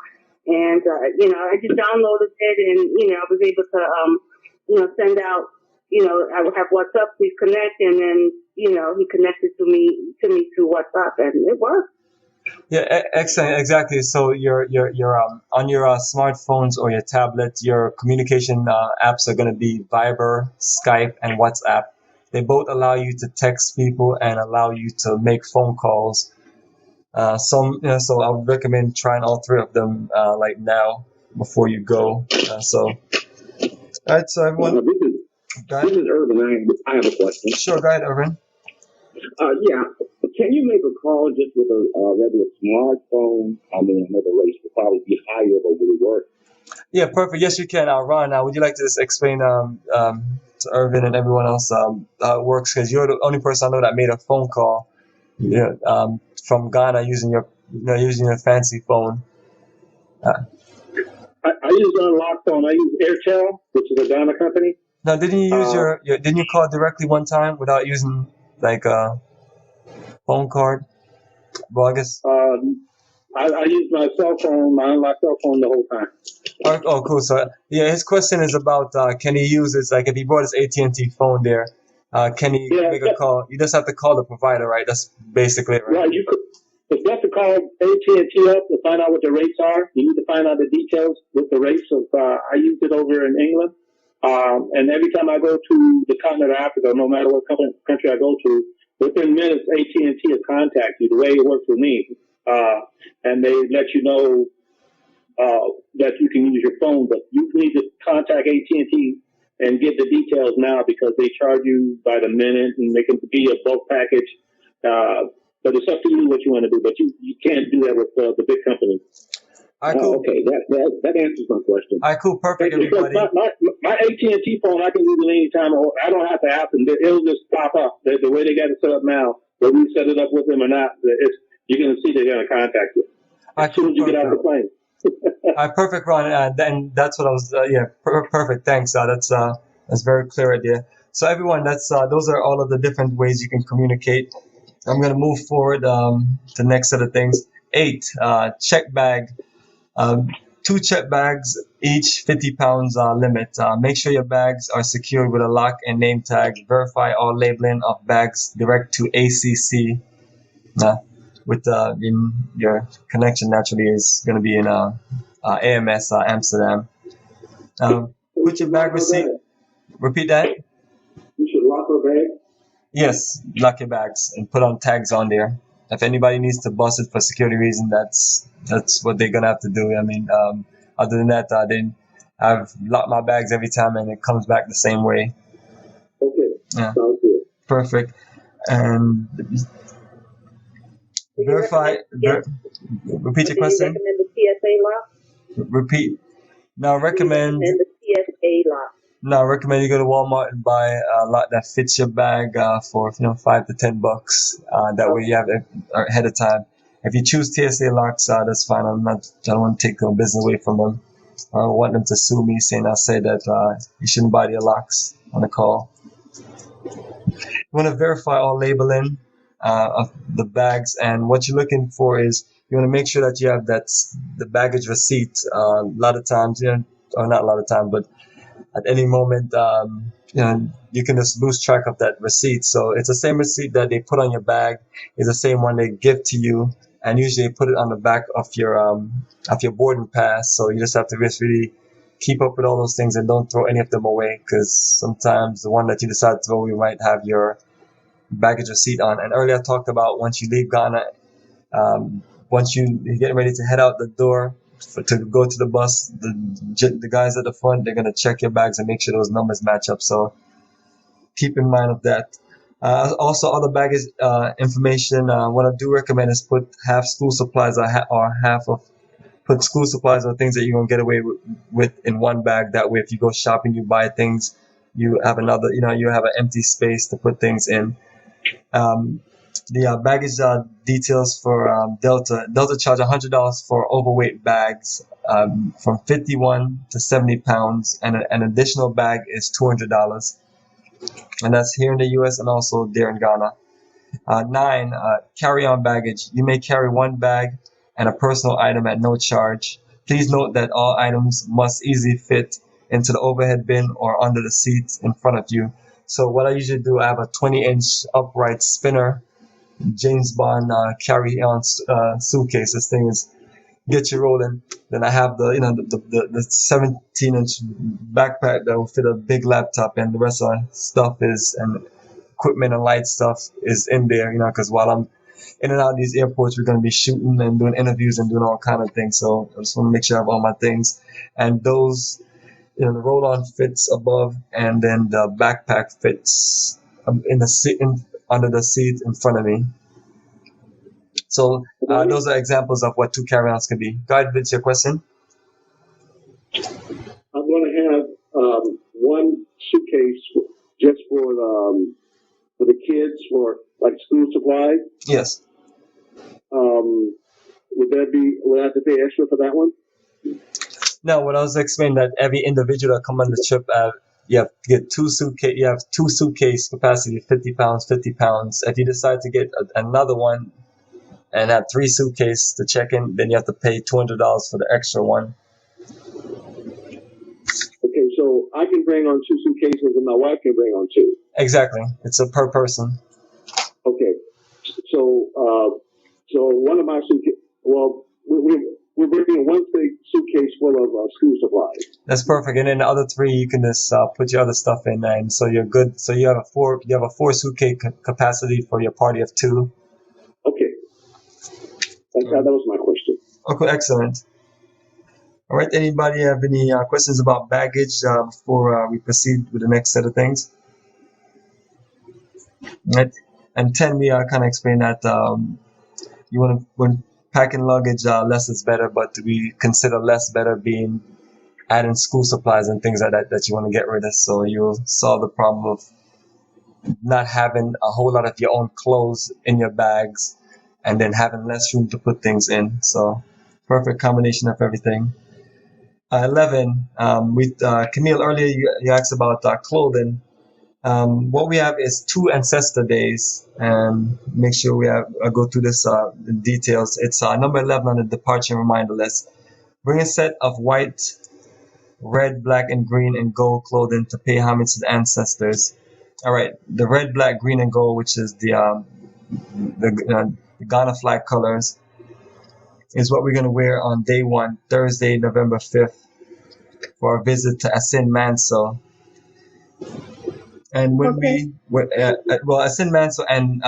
And I just downloaded it, and I was able to send out I would have WhatsApp, please connect, and then, he connected to me through WhatsApp, and it worked. Yeah, excellent, exactly. So your on your smartphones or your tablet, your communication apps are going to be Viber, Skype, and WhatsApp. They both allow you to text people and allow you to make phone calls. So I would recommend trying all three of them like now before you go. All right, so everyone, This is go this ahead. is Urban. I have a question. Sure, go ahead, Irvin. Yeah, can you make a call just with a regular smartphone? I mean, I know the rates will probably be higher, but will it work? Yeah, perfect. Yes, you can. Ron, would you like to just explain to Irvin and everyone else how it works? Because you're the only person I know that made a phone call, yeah, from Ghana using your fancy phone. Uh, I use unlocked phone. I use Airtel, which is a Ghana company. Now, didn't you use Uh, didn't you call directly one time without using like a phone card? Well, I guess. I use my cell phone, my unlocked cell phone the whole time. Oh, cool. So yeah, his question is about can he use his, like, if he brought his AT&T phone there, can he Yeah, make a call? You just have to call the provider, right? That's basically it, right? right. You could, if you have to call AT&T up to find out what the rates are, you need to find out the details with the rates of. I used it over in England, and every time I go to the continent of Africa, no matter what country I go to, within minutes AT&T will contact you. The way it works with me, and they let you know that you can use your phone, but you need to contact AT&T and get the details now because they charge you by the minute, and they can be a bulk package. But it's up to you what you want to do. But you can't do that with the big companies. All right, cool. Okay, that answers my question. All right, cool. Perfect, Because everybody. my AT&T phone, I can use it anytime. I don't have to ask them. It'll just pop up. The way they got it set up now, whether you set it up with them or not, you're going to see they're going to contact you All as right, soon cool. as you get out the plane. All right, perfect, Ron. And that's what I was. Perfect. Thanks. That's very clear idea. So everyone, those are all of the different ways you can communicate. I'm gonna move forward to the next set of things. 8, check bag. 2 check bags, each 50 pounds limit. Make sure your bags are secured with a lock and name tag. Verify all labeling of bags direct to ACC. With your connection naturally is going to be in AMS Amsterdam. Put your bag receipt. Repeat that. You should lock her bag. Yes, lock your bags and put on tags on there. If anybody needs to bust it for security reason, that's what they're gonna have to do. I mean, other than that, I've locked my bags every time and it comes back the same way. Okay, Yeah, sounds good. perfect. And Do you verify. recommend, Repeat your do you question. recommend the TSA lock? Repeat. Now recommend. And the TSA lock. No, I recommend you go to Walmart and buy a lot that fits your bag for $5 to $10. That way you have it ahead of time. If you choose TSA locks, that's fine. I don't want to take the business away from them. I don't want them to sue me saying I said that you shouldn't buy their locks on the call. You want to verify all labeling of the bags, and what you're looking for is you want to make sure that you have the baggage receipt. A lot of times, or not a lot of times, but at any moment, you can just lose track of that receipt. So it's the same receipt that they put on your bag is the same one they give to you, and usually they put it on the back of your boarding pass. So you just have to just really keep up with all those things and don't throw any of them away, because sometimes the one that you decide to throw, you might have your baggage receipt on. And earlier I talked about once you leave Ghana, once you're getting ready to head out the door to go to the bus, the guys at the front, they're going to check your bags and make sure those numbers match up. So keep in mind of that. Also, other baggage information, what I do recommend is put half school supplies put school supplies or things that you're going to get away with in one bag. That way, if you go shopping, you buy things, you have you have an empty space to put things in. The baggage details for Delta. Delta charge $100 for overweight bags from 51 to 70 pounds, and an additional bag is $200. And that's here in the U.S. and also there in Ghana. 9, carry-on baggage. You may carry one bag and a personal item at no charge. Please note that all items must easily fit into the overhead bin or under the seat in front of you. So what I usually do, I have a 20-inch upright spinner, James Bond carry-on suitcase. This thing is get you rolling. Then I have the 17-inch backpack that will fit a big laptop, and the rest of the stuff is and equipment and light stuff is in there. Because while I'm in and out of these airports, we're going to be shooting and doing interviews and doing all kind of things. So I just want to make sure I have all my things, and those. The roll-on fits above, and then the backpack fits in the seat under the seat in front of me. So those are examples of what 2 carry-ons can be. Go ahead, Vince, your question. I'm going to have one suitcase just for the kids for like school supplies. Yes. Would I have to pay extra for that one? No, what I was explaining that every individual that come on the trip, you have to get 2 suitcase. You have 2 suitcase capacity, 50 pounds, 50 pounds. If you decide to get another one and have 3 suitcases to check in, then you have to pay $200 for the extra one. Okay, so I can bring on 2 suitcases, and my wife can bring on 2. Exactly, it's a per person. Okay, so one of my suitcases. Well, we're bringing one big suitcase full of school supplies. That's perfect. And then the other 3, you can just put your other stuff in, and so you're good. So you have a 4 suitcase capacity for your party of 2. Okay, that was my question. Okay, excellent. All right. Anybody have any questions about baggage before we proceed with the next set of things? Right. And 10, we kind of explained that you want to when packing luggage, less is better, but we consider less better being adding school supplies and things like that you want to get rid of. So you'll solve the problem of not having a whole lot of your own clothes in your bags and then having less room to put things in. So perfect combination of everything. 11, Camille, earlier you asked about clothing. What we have is 2 ancestor days, and make sure we go through this details. It's number 11 on the departure and reminder list. Bring a set of white, red, black, and green and gold clothing to pay homage to the ancestors. All right, the red, black, green, and gold, which is the Ghana flag colors, is what we're going to wear on day 1, Thursday, November 5th, for our visit to Asin Manso. And when Asin Manso, and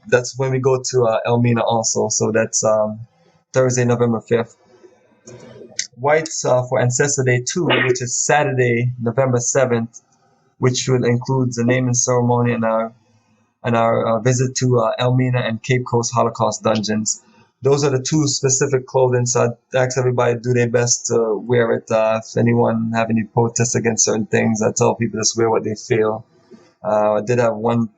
that's when we go to Elmina also. So that's Thursday, November 5th. Whites for Ancestor Day 2, which is Saturday, November 7th, which will include the naming ceremony and our visit to Elmina and Cape Coast Holocaust dungeons. Those are the 2 specific clothing, so I ask everybody to do their best to wear it. If anyone have any protests against certain things, I tell people to wear what they feel. I did have one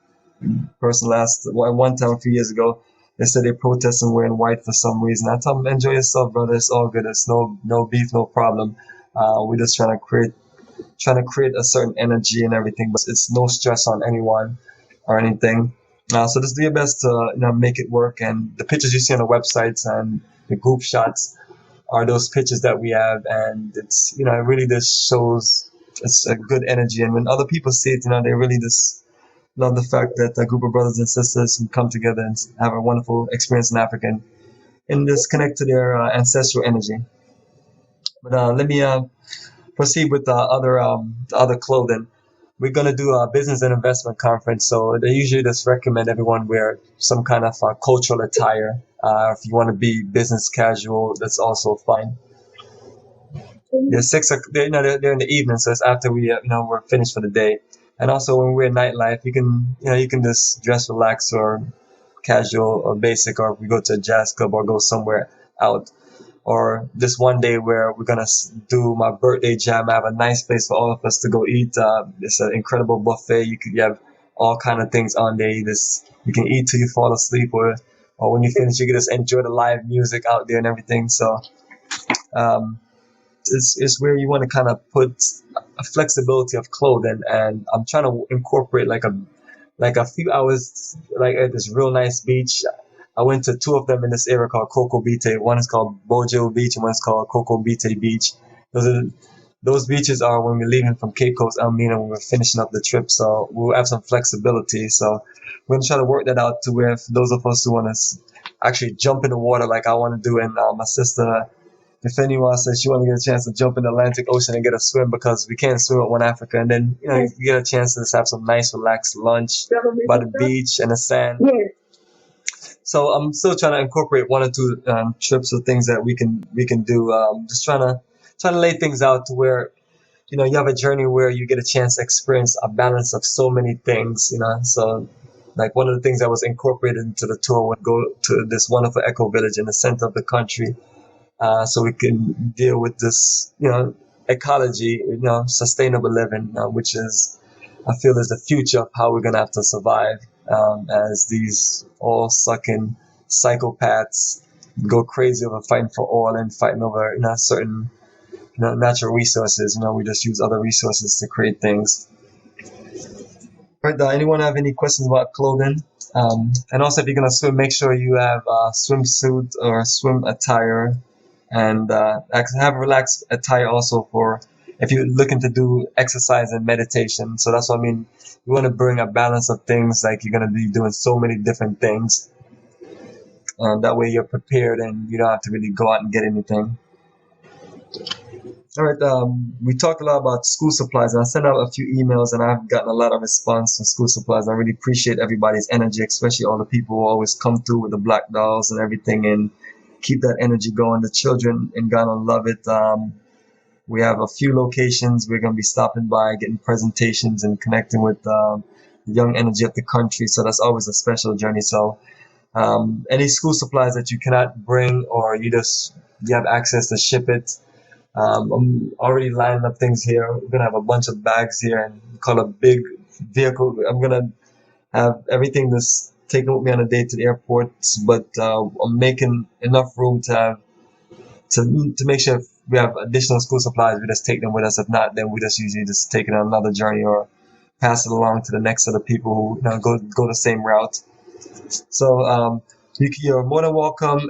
person one time a few years ago, they said they protested wearing white for some reason. I tell them, enjoy yourself, brother, it's all good, it's no beef, no problem. We're just trying to create a certain energy and everything, but it's no stress on anyone or anything. So just do your best to make it work. And the pictures you see on the websites and the group shots are those pictures that we have, and it's it really just shows it's a good energy. And when other people see it, they really just love the fact that a group of brothers and sisters can come together and have a wonderful experience in Africa and just connect to their ancestral energy. But let me proceed with the other clothing. We're going to do a business and investment conference, so they usually just recommend everyone wear some kind of cultural attire. If you want to be business casual, that's also fine. They're 6 o'clock, they're in the evening, so it's after we're finished for the day. And also when we're in nightlife, you can just dress relaxed or casual or basic, or if we go to a jazz club or go somewhere out. Or this one day where we're going to do my birthday jam. I have a nice place for all of us to go eat. It's an incredible buffet. You have all kind of things on there. You can eat till you fall asleep, or when you finish, you can just enjoy the live music out there and everything. So it's where you want to kind of put a flexibility of clothing. And I'm trying to incorporate like a few hours like at this real nice beach. I went to two of them in this area called Coco Bite. One is called Bojo Beach, and one is called Coco Bite Beach. Those beaches are when we're leaving from Cape Coast, Elmina, when we're finishing up the trip. So we'll have some flexibility. So we're gonna try to work that out to where if those of us who want to actually jump in the water like I want to do, and my sister, if anyone says she want to get a chance to jump in the Atlantic Ocean and get a swim, because we can't swim at One Africa, and then you get a chance to just have some nice relaxed lunch by the beach and the sand. Yes. So I'm still trying to incorporate one or two trips or things that we can do. Just trying to lay things out to where you have a journey where you get a chance to experience a balance of so many things. So like one of the things that was incorporated into the tour would go to this wonderful eco village in the center of the country. So we can deal with this, ecology, sustainable living, which is, I feel, is the future of how we're gonna have to survive as these all-sucking psychopaths go crazy over fighting for oil and fighting over certain natural resources. We just use other resources to create things. Right, anyone have any questions about clothing? And also, if you're gonna swim, make sure you have a swimsuit or swim attire. And have relaxed attire also for if you're looking to do exercise and meditation. So that's what I mean. You want to bring a balance of things, like you're going to be doing so many different things. That way you're prepared and you don't have to really go out and get anything. All right, we talked a lot about school supplies, and I sent out a few emails, and I've gotten a lot of response to school supplies. I really appreciate everybody's energy, especially all the people who always come through with the black dolls and everything, and keep that energy going. The children in Ghana love it. We have a few locations we're going to be stopping by, getting presentations and connecting with the young energy of the country. So that's always a special journey. So any school supplies that you cannot bring or you have access to ship it. I'm already lining up things here. We're going to have a bunch of bags here and call a big vehicle. I'm going to have everything that's taken with me on a day to the airport, but I'm making enough room to make sure if we have additional school supplies, we just take them with us. If not, then we just usually just take it on another journey or pass it along to the next set of people who go the same route. So you're more than welcome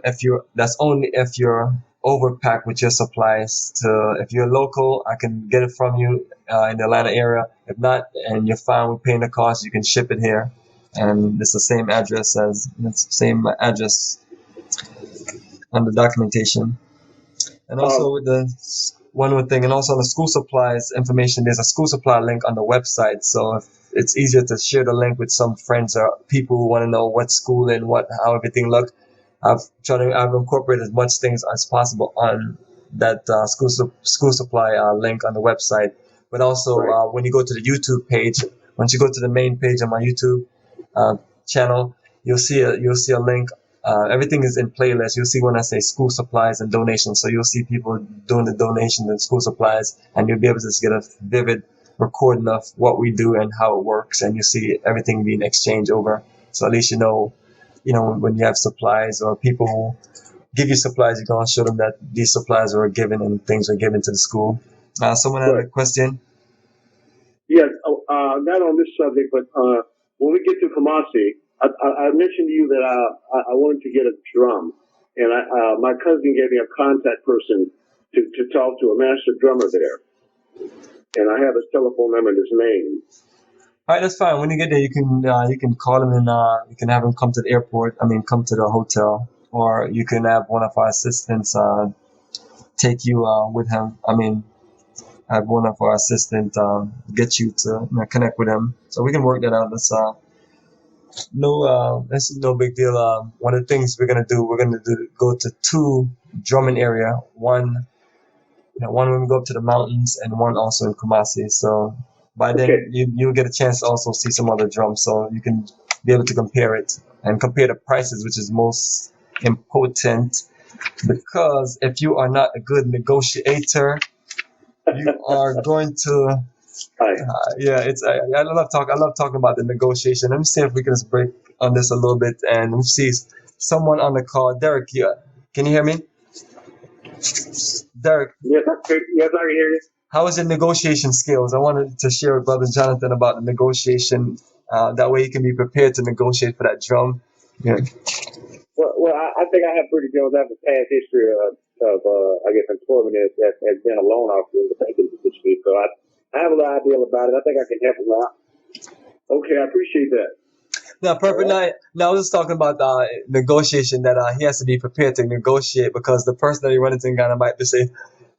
that's only if you're overpacked with your supplies. If you're local, I can get it from you in the Atlanta area. If not, and you're fine with paying the cost, you can ship it here. And it's the same address on the documentation. And also with the one more thing, and also on the school supplies information, there's a school supply link on the website. So if it's easier to share the link with some friends or people who want to know what school and how everything look. I've incorporated as much things as possible on that school supply link on the website. But also when you go to the YouTube page, once you go to the main page on my YouTube channel, you'll see a link. Everything is in playlist. You'll see when I say school supplies and donations. So you'll see people doing the donations and school supplies, and you'll be able to just get a vivid recording of what we do and how it works, and you see everything being exchanged over. So at least you know when you have supplies or people who give you supplies, you can show them that these supplies were given and things were given to the school. Someone had a question? Yes, not on this subject, but when we get to Kumasi, I mentioned to you that I wanted to get a drum, and my cousin gave me a contact person to talk to, a master drummer there, and I have his telephone number and his name. All right, that's fine. When you get there, you can call him and you can have him come to the airport. Come to the hotel, or you can have one of our assistants take you with him. Have one of our assistants get you to connect with him, so we can work that out. That's no big deal. One of the things we're gonna do, go to two drumming area. One when we go up to the mountains, and one also in Kumasi. So by then you'll get a chance to also see some other drums, so you can be able to compare it and compare the prices, which is most important. Because if you are not a good negotiator, you are going to. I love talking about the negotiation. Let me see if we can just break on this a little bit, and we'll see someone on the call. Derek, can you hear me? Derek. Yes, I can hear you. How is your negotiation skills? I wanted to share with Brother Jonathan about the negotiation. That way you can be prepared to negotiate for that drum. Yeah. Well, I think I have pretty good. I have a past history of I guess, employment has been a loan officer in the banking industry. So I have a little idea about it. I think I can help them out. Okay, I appreciate that. No, perfect. Now, I was just talking about negotiation that he has to be prepared to negotiate because the person that he runs in Ghana might be saying,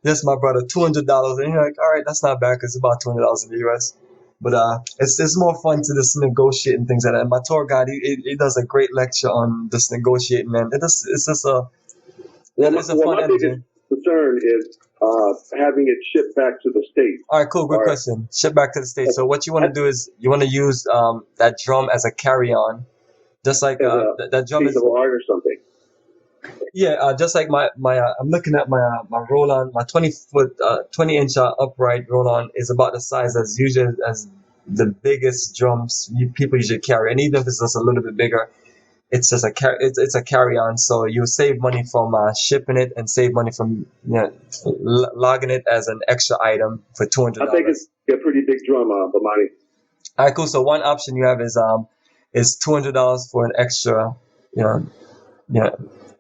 "This, my brother, $200," and you're like, "All right, that's not bad because it's about $200 in the U.S." But it's more fun to just negotiate and things like that. And my tour guide, he does a great lecture on just negotiating, man. It's just a fun my energy. biggest concern is having it shipped back to the States. All right, cool. Good All right. question. Ship back to the States. So what you want to do is you want to use that drum as a carry-on, just like that drum Piece is. of art or something. Yeah, just like my I'm looking at my roll-on, my 20-inch upright roll-on is about the size as usual as the biggest drums people usually carry, and even if it's just a little bit bigger, it's just it's a carry-on. So you save money from shipping it and save money from logging it as an extra item for $200. I think it's a pretty big drum, Bomani. All right, cool. So one option you have is $200 for an extra,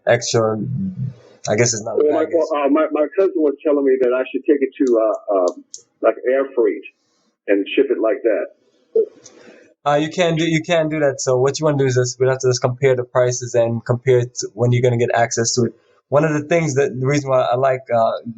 extra. I guess it's not a Well, baggage. my cousin was telling me that I should take it to like air freight and ship it like that. You can do that. So what you want to do is we have to just compare the prices and compare it to when you're going to get access to it. One of the things the reason why I like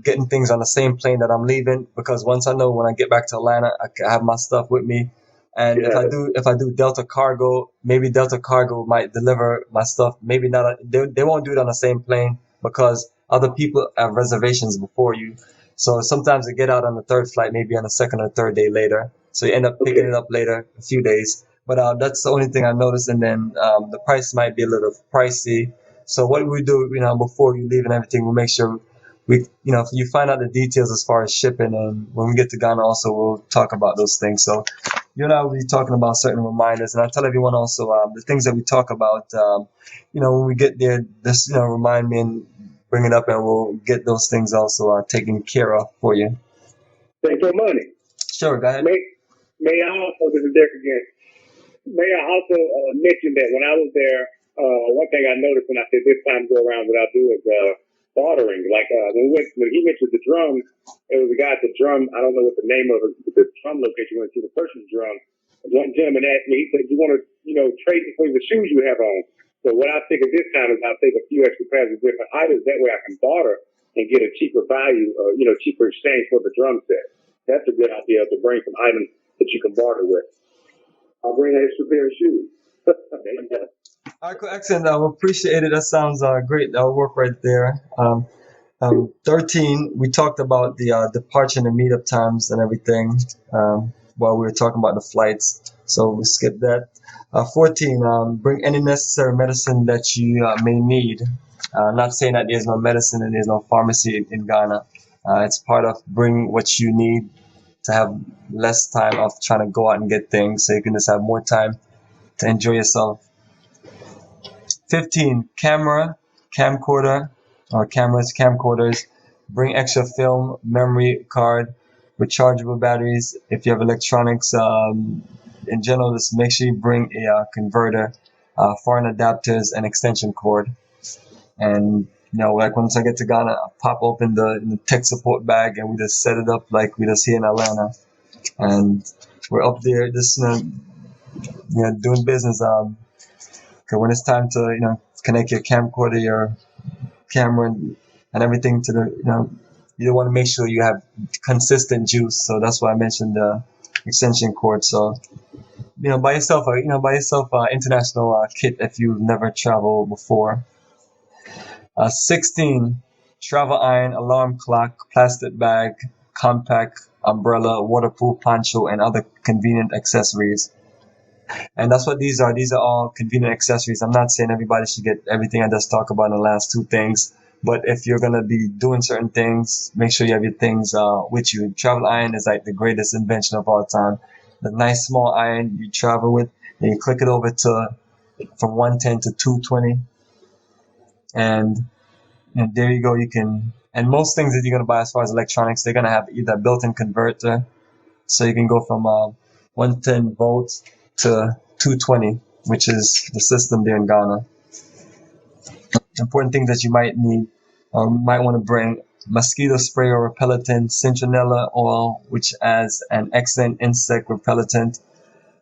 getting things on the same plane that I'm leaving, because once I know when I get back to Atlanta, I have my stuff with me. And Yeah. if I do Delta Cargo, maybe Delta Cargo might deliver my stuff. Maybe not. They won't do it on the same plane because other people have reservations before you. So sometimes they get out on the third flight, maybe on the second or third day later. So you end up picking it up later, a few days. But that's the only thing I noticed. And then the price might be a little pricey. So what we do, before you leave and everything, we make sure you find out the details as far as shipping. And when we get to Ghana, also we'll talk about those things. So you and I will be talking about certain reminders, and I tell everyone also the things that we talk about. When we get there, just remind me and bring it up, and we'll get those things also taken care of for you. Thank you, money. Sure, go ahead. May I also, this is Derek again. May I also mention that when I was there, one thing I noticed when I said this time go around, what I do is bartering. Like when he went to the drum, it was a guy at the drum. I don't know what the name of the drum location. Went to the person's drum. One gentleman asked me. He said, "You want to, trade for the shoes you have on?" So what I think of this time is I'll take a few extra pairs of different items. That way I can barter and get a cheaper value, cheaper exchange for the drum set. That's a good idea to bring some items that you can barter with. I'll bring an extra pair of shoes. There you go. All right, cool, excellent. We appreciate it. That sounds great. That'll work right there. 13, we talked about the departure and the meetup times and everything while we were talking about the flights. So we skipped that. 14, bring any necessary medicine that you may need. Not saying that there's no medicine and there's no pharmacy in Ghana. It's part of bring what you need to have less time of trying to go out and get things, so you can just have more time to enjoy yourself. 15, camcorder, or camcorders. Bring extra film, memory card, rechargeable batteries. If you have electronics, in general, just make sure you bring a converter, foreign adapters, and extension cord. And like once I get to Ghana, I pop open the tech support bag and we just set it up like we just here in Atlanta. And we're up there just doing business. Cause when it's time to connect your camcorder, your camera, and everything to the you want to make sure you have consistent juice. So that's why I mentioned the extension cord. So buy yourself a international kit if you've never traveled before. 16, travel iron, alarm clock, plastic bag, compact umbrella, waterproof poncho, and other convenient accessories. And that's what these are. These are all convenient accessories. I'm not saying everybody should get everything I just talked about in the last two things, but if you're going to be doing certain things, make sure you have your things with you. Travel iron is like the greatest invention of all time. The nice small iron you travel with, and you click it over from 110 to 220. And there you go. And most things that you're going to buy as far as electronics, they're going to have either a built-in converter. So you can go from 110 volts to 220, which is the system there in Ghana. important things that you might need or might want to bring: mosquito spray or repellent, citronella oil, which has an excellent insect repellent.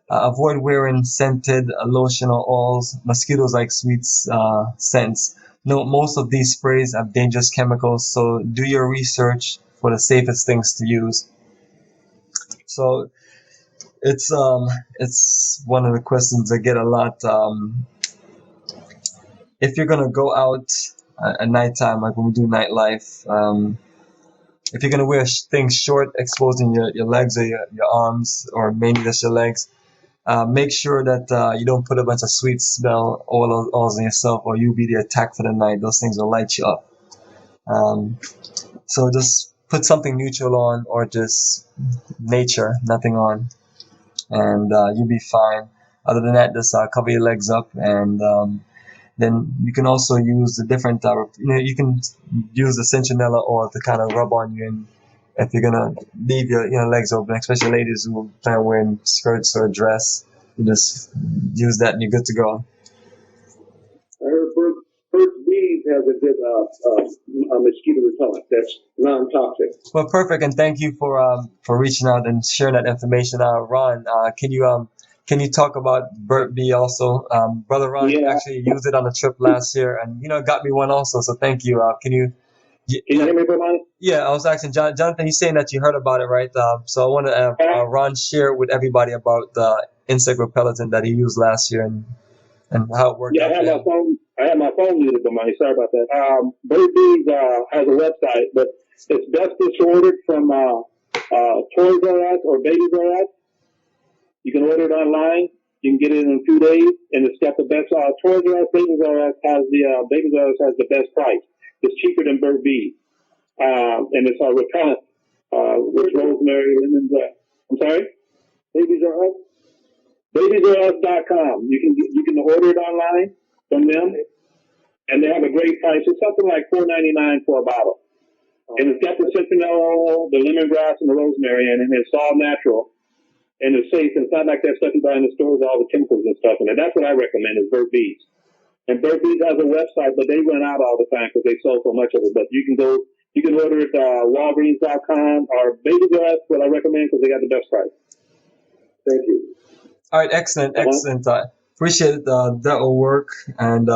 Avoid wearing scented lotion or oils. Mosquitoes like sweet scents. Note most of these sprays have dangerous chemicals, so do your research for the safest things to use. So it's one of the questions I get a lot. If you're gonna go out at nighttime, like when we do nightlife, if you're gonna wear things short, exposing your legs or your arms, or mainly just your legs, make sure that you don't put a bunch of sweet smell oils on yourself, or you'll be the attack for the night. Those things will light you up. So just put something neutral on, or just nature, nothing on, and you'll be fine. Other than that, just cover your legs up, and then you can also use the different, you can use the citronella oil to kind of rub on you, and if you're gonna leave your legs open, especially ladies who plan on wearing skirts or a dress, you just use that and you're good to go. I heard Burt's Bees has a good mosquito repellent that's non-toxic. Well, perfect, and thank you for reaching out and sharing that information. Ron, can you talk about Burt Bee also? Brother Ron actually used it on a trip last year, and got me one also. So thank you. Can you hear me, Brother? Yeah, I was asking Jonathan. You're saying that you heard about it, right? So I want to have Ron share with everybody about the insect repellent that he used last year and how it worked. Yeah, I have my phone muted, Bomani. Sorry about that. Burt Bees has a website, but it's best to order from Toys R Us or Babies R Us. You can order it online. You can get it in a few days, and it's got the best. Toys R Us, Babies R Us has Babies R Us has the best price. It's cheaper than Burt Bees, and it's repellent with rosemary, lemongrass. I'm sorry, Babies R Us. BabiesRUs.com. You can order it online from them, and they have a great price. It's something like $4.99 for a bottle, and it's got the citronella, the lemongrass, and the rosemary in it, and it's all natural. And it's safe. It's not like that stuff you buy in the stores, all the chemicals and stuff in it. That's what I recommend is Burt Bees. And Burt Bees has a website, but they run out all the time because they sell so much of it. But you can order it Walgreens.com or Babies R Us, what I recommend because they got the best price. Thank you. All right, excellent. Appreciate it. That will work. And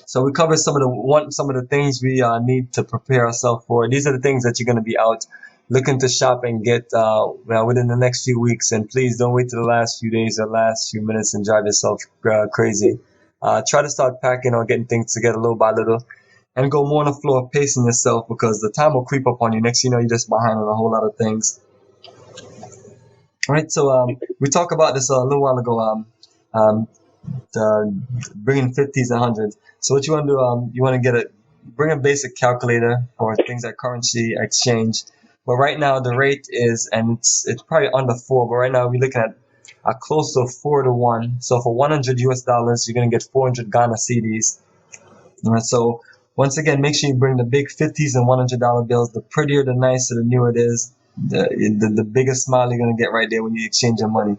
so we covered some of the things we need to prepare ourselves for. These are the things that you're going to be out looking to shop and get within the next few weeks. And please don't wait to the last few days or last few minutes and drive yourself crazy. Try to start packing or getting things together little by little, and go more on the floor, pacing yourself, because the time will creep up on you. Next, you're just behind on a whole lot of things. All right, so we talked about this a little while ago. Bringing 50s and 100s. So what you want to do? You want to bring a basic calculator for things like currency exchange. But right now the rate is, and it's probably under 4. But right now we're looking at close to 4 to 1. So for $100 US, you're gonna get 400 Ghana cedis. All right, so once again, make sure you bring the big 50s and $100 bills. The prettier, the nicer, the newer it is, the bigger smile you're gonna get right there when you exchange your money.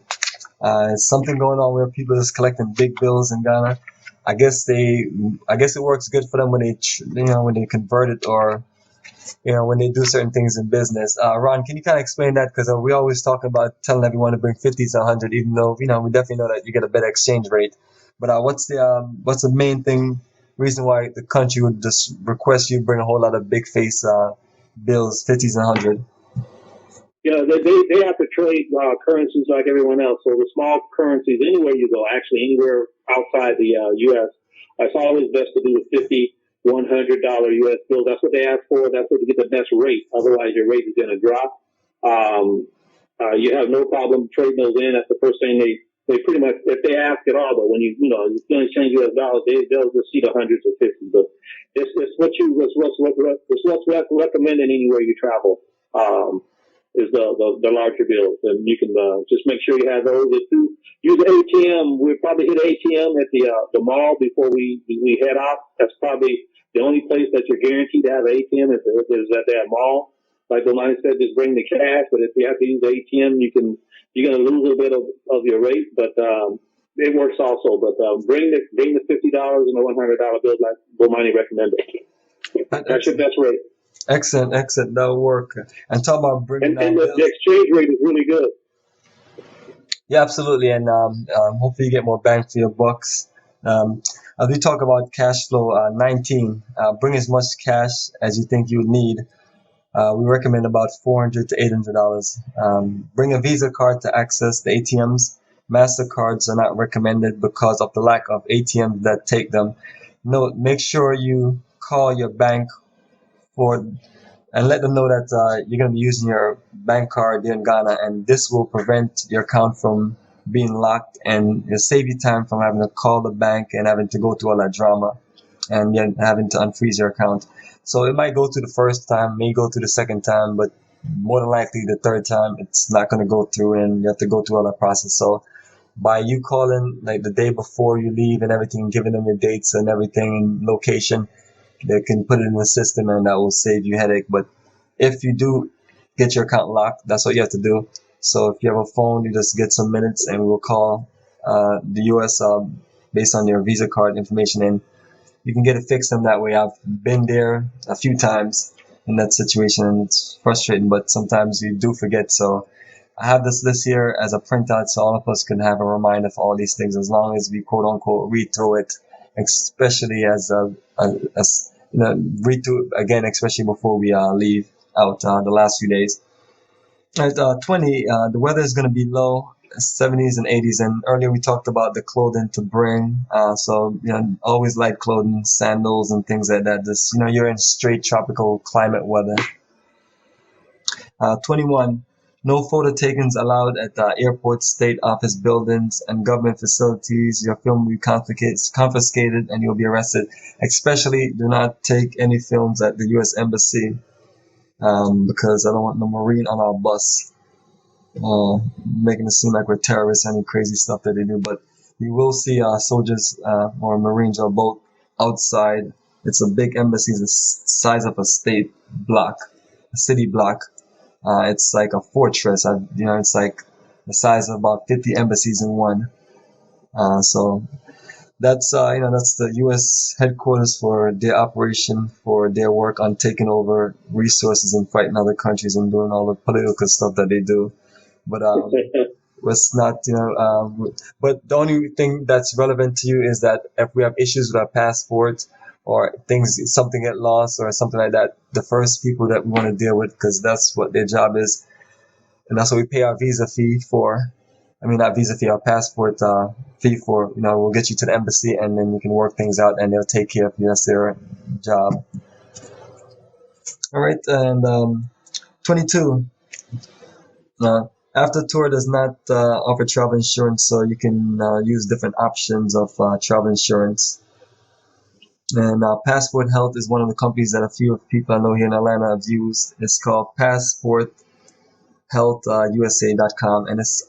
It's something going on where people are just collecting big bills in Ghana. I guess it works good for them when they convert it, or when they do certain things in business. Ron, can you kind of explain that? Because we always talk about telling everyone to bring 50s and 100, even though we definitely know that you get a better exchange rate. But what's the main reason why the country would just request you bring a whole lot of big face bills, 50s and 100? Yeah, they have to trade currencies like everyone else. So the small currencies, anywhere you go, actually anywhere outside the U.S., it's always best to do with $50, $100 U.S. bills. That's what they ask for. That's what you get the best rate. Otherwise, your rate is going to drop. You have no problem trading those in. That's the first thing they pretty much, if they ask at all, but when you're going to change U.S. dollars, they'll just see the hundreds or 50s. But it's what's recommended anywhere you travel. Is the larger bills, and you can just make sure you have those. If you use ATM, we'll probably hit ATM at the mall before we head off. That's probably the only place that you're guaranteed to have ATM is at that mall. Like Bomani said, just bring the cash. But if you have to use ATM, you're going to lose a little bit of your rate. But it works also. But bring the $50 and the $100 bill like Bomani recommended. That's your best rate. Excellent, excellent. That'll work. And talk about bringing And the exchange rate is really good. Yeah, absolutely. And hopefully you get more bang for your bucks. As we talk about cash flow, 19, bring as much cash as you think you would need. We recommend about $400 to $800. Bring a Visa card to access the ATMs. MasterCards are not recommended because of the lack of ATMs that take them. Note, make sure you call your bank and let them know that you're going to be using your bank card here in Ghana, and this will prevent your account from being locked, and it'll save you time from having to call the bank and having to go through all that drama and then having to unfreeze your account. So it might go through the first time, may go through the second time, but more than likely the third time it's not going to go through, and you have to go through all that process. So by you calling like the day before you leave and everything, giving them your dates and everything and location, they can put it in the system, and that will save you headache. But if you do get your account locked, that's what you have to do. So if you have a phone, you just get some minutes and we'll call the US based on your Visa card information, and you can get it fixed in that way. I've been there a few times in that situation, and it's frustrating, but sometimes you do forget. So I have this list here as a printout so all of us can have a reminder of all these things, as long as we quote unquote read through it, especially read through it again, especially before we leave out the last few days. At 20, the weather is going to be low, 70s and 80s, and earlier we talked about the clothing to bring. So always light clothing, sandals and things like that. Just you're in straight tropical climate weather. 21. No photo takings allowed at airports, state office buildings, and government facilities. Your film will be confiscated and you'll be arrested. Especially do not take any films at the U.S. Embassy because I don't want no Marine on our bus making it seem like we're terrorists, any crazy stuff that they do. But you will see soldiers or Marines or boat outside. It's a big embassy, the size of a state block, a city block. It's like a fortress. It's like the size of about 50 embassies in one. So that's that's the U.S. headquarters for their operation, for their work on taking over resources and fighting other countries and doing all the political stuff that they do. But it's not, but the only thing that's relevant to you is that if we have issues with our passport or something get lost or something like that, the first people that we want to deal with, because that's what their job is, and that's what we pay our visa fee for. I mean, not visa fee, our passport fee for. We'll get you to the embassy, and then you can work things out, and they'll take care of you. That's their job. All right, and 22. After tour does not offer travel insurance, so you can use different options of travel insurance. And Passport Health is one of the companies that a few people I know here in Atlanta have used. It's called PassportHealthUSA.com, and it's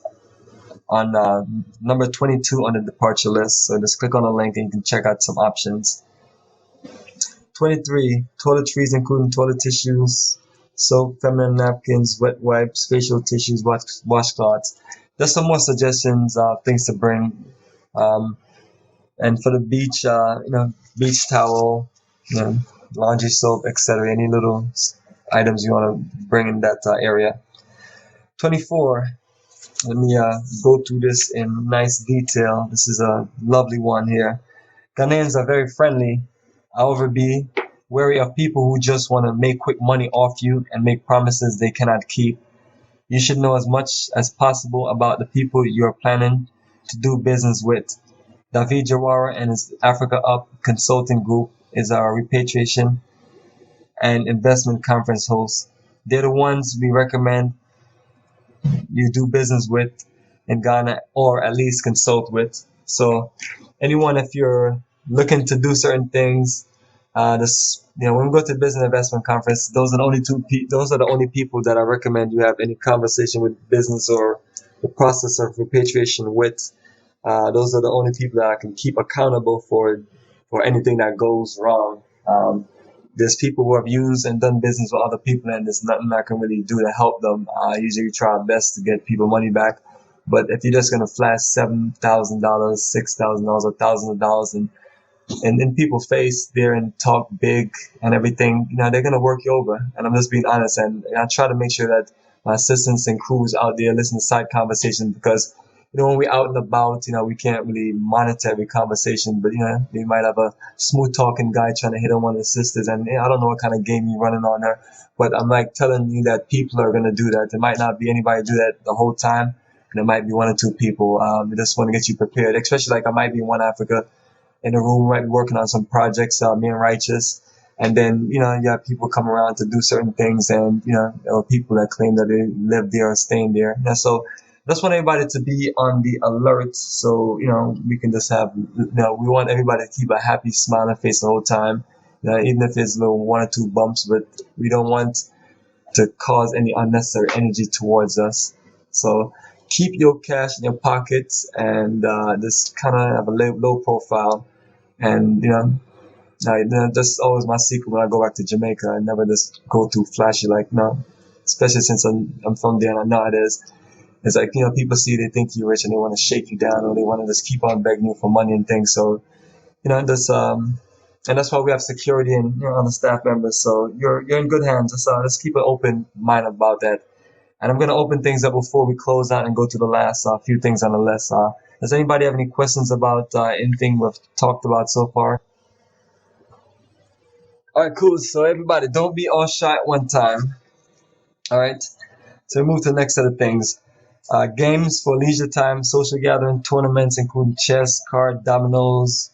on number 22 on the departure list. So just click on the link and you can check out some options. 23, toiletries including toilet tissues, soap, feminine napkins, wet wipes, facial tissues, washcloths. There's some more suggestions, things to bring. And for the beach, beach towel, laundry soap, etc. Any little items you want to bring in that area. 24. Let me go through this in nice detail. This is a lovely one here. Ghanaians are very friendly. However, be wary of people who just want to make quick money off you and make promises they cannot keep. You should know as much as possible about the people you are planning to do business with. David Jawara and his Africa Up Consulting Group is our repatriation and investment conference host. They're the ones we recommend you do business with in Ghana, or at least consult with. So anyone, if you're looking to do certain things, when we go to the business investment conference, those are the only people that I recommend you have any conversation with business or the process of repatriation with. Those are the only people that I can keep accountable for anything that goes wrong. There's people who have used and done business with other people, and there's nothing I can really do to help them. I usually try my best to get people money back, But if you're just gonna flash $7,000, $6,000, or thousands of dollars, and in people's face there and talk big and everything, they're gonna work you over. And I'm just being honest, and I try to make sure that my assistants and crews out there listen to side conversations, because when we're out and about, we can't really monitor every conversation, but we might have a smooth talking guy trying to hit on one of the sisters, and I don't know what kind of game you're running on her, but I'm like telling you that people are gonna do that. There might not be anybody do that the whole time, and there might be one or two people. We just want to get you prepared, especially like I might be in One Africa in a room, right, working on some projects, me and Righteous. And then, you have people come around to do certain things, and, there are people that claim that they live there or staying there. And so I just want everybody to be on the alert. So, we can just have, we want everybody to keep a happy, smiling face the whole time, even if it's little one or two bumps, but we don't want to cause any unnecessary energy towards us. So keep your cash in your pockets, and just kind of have a low profile. And, that's always my secret when I go back to Jamaica. I never just go too flashy, like, no, especially since I'm from there and I know it is. It's like, people see, they think you're rich and they want to shake you down, or they want to just keep on begging you for money and things. So, just, and that's why we have security and, on the staff members. So you're in good hands. Let's keep an open mind about that. And I'm going to open things up before we close out and go to the last few things on the list. Does anybody have any questions about anything we've talked about so far? All right, cool. So everybody, don't be all shy at one time. All right. So we move to the next set of things. Games for leisure time, social gathering, tournaments, including chess, card, dominoes,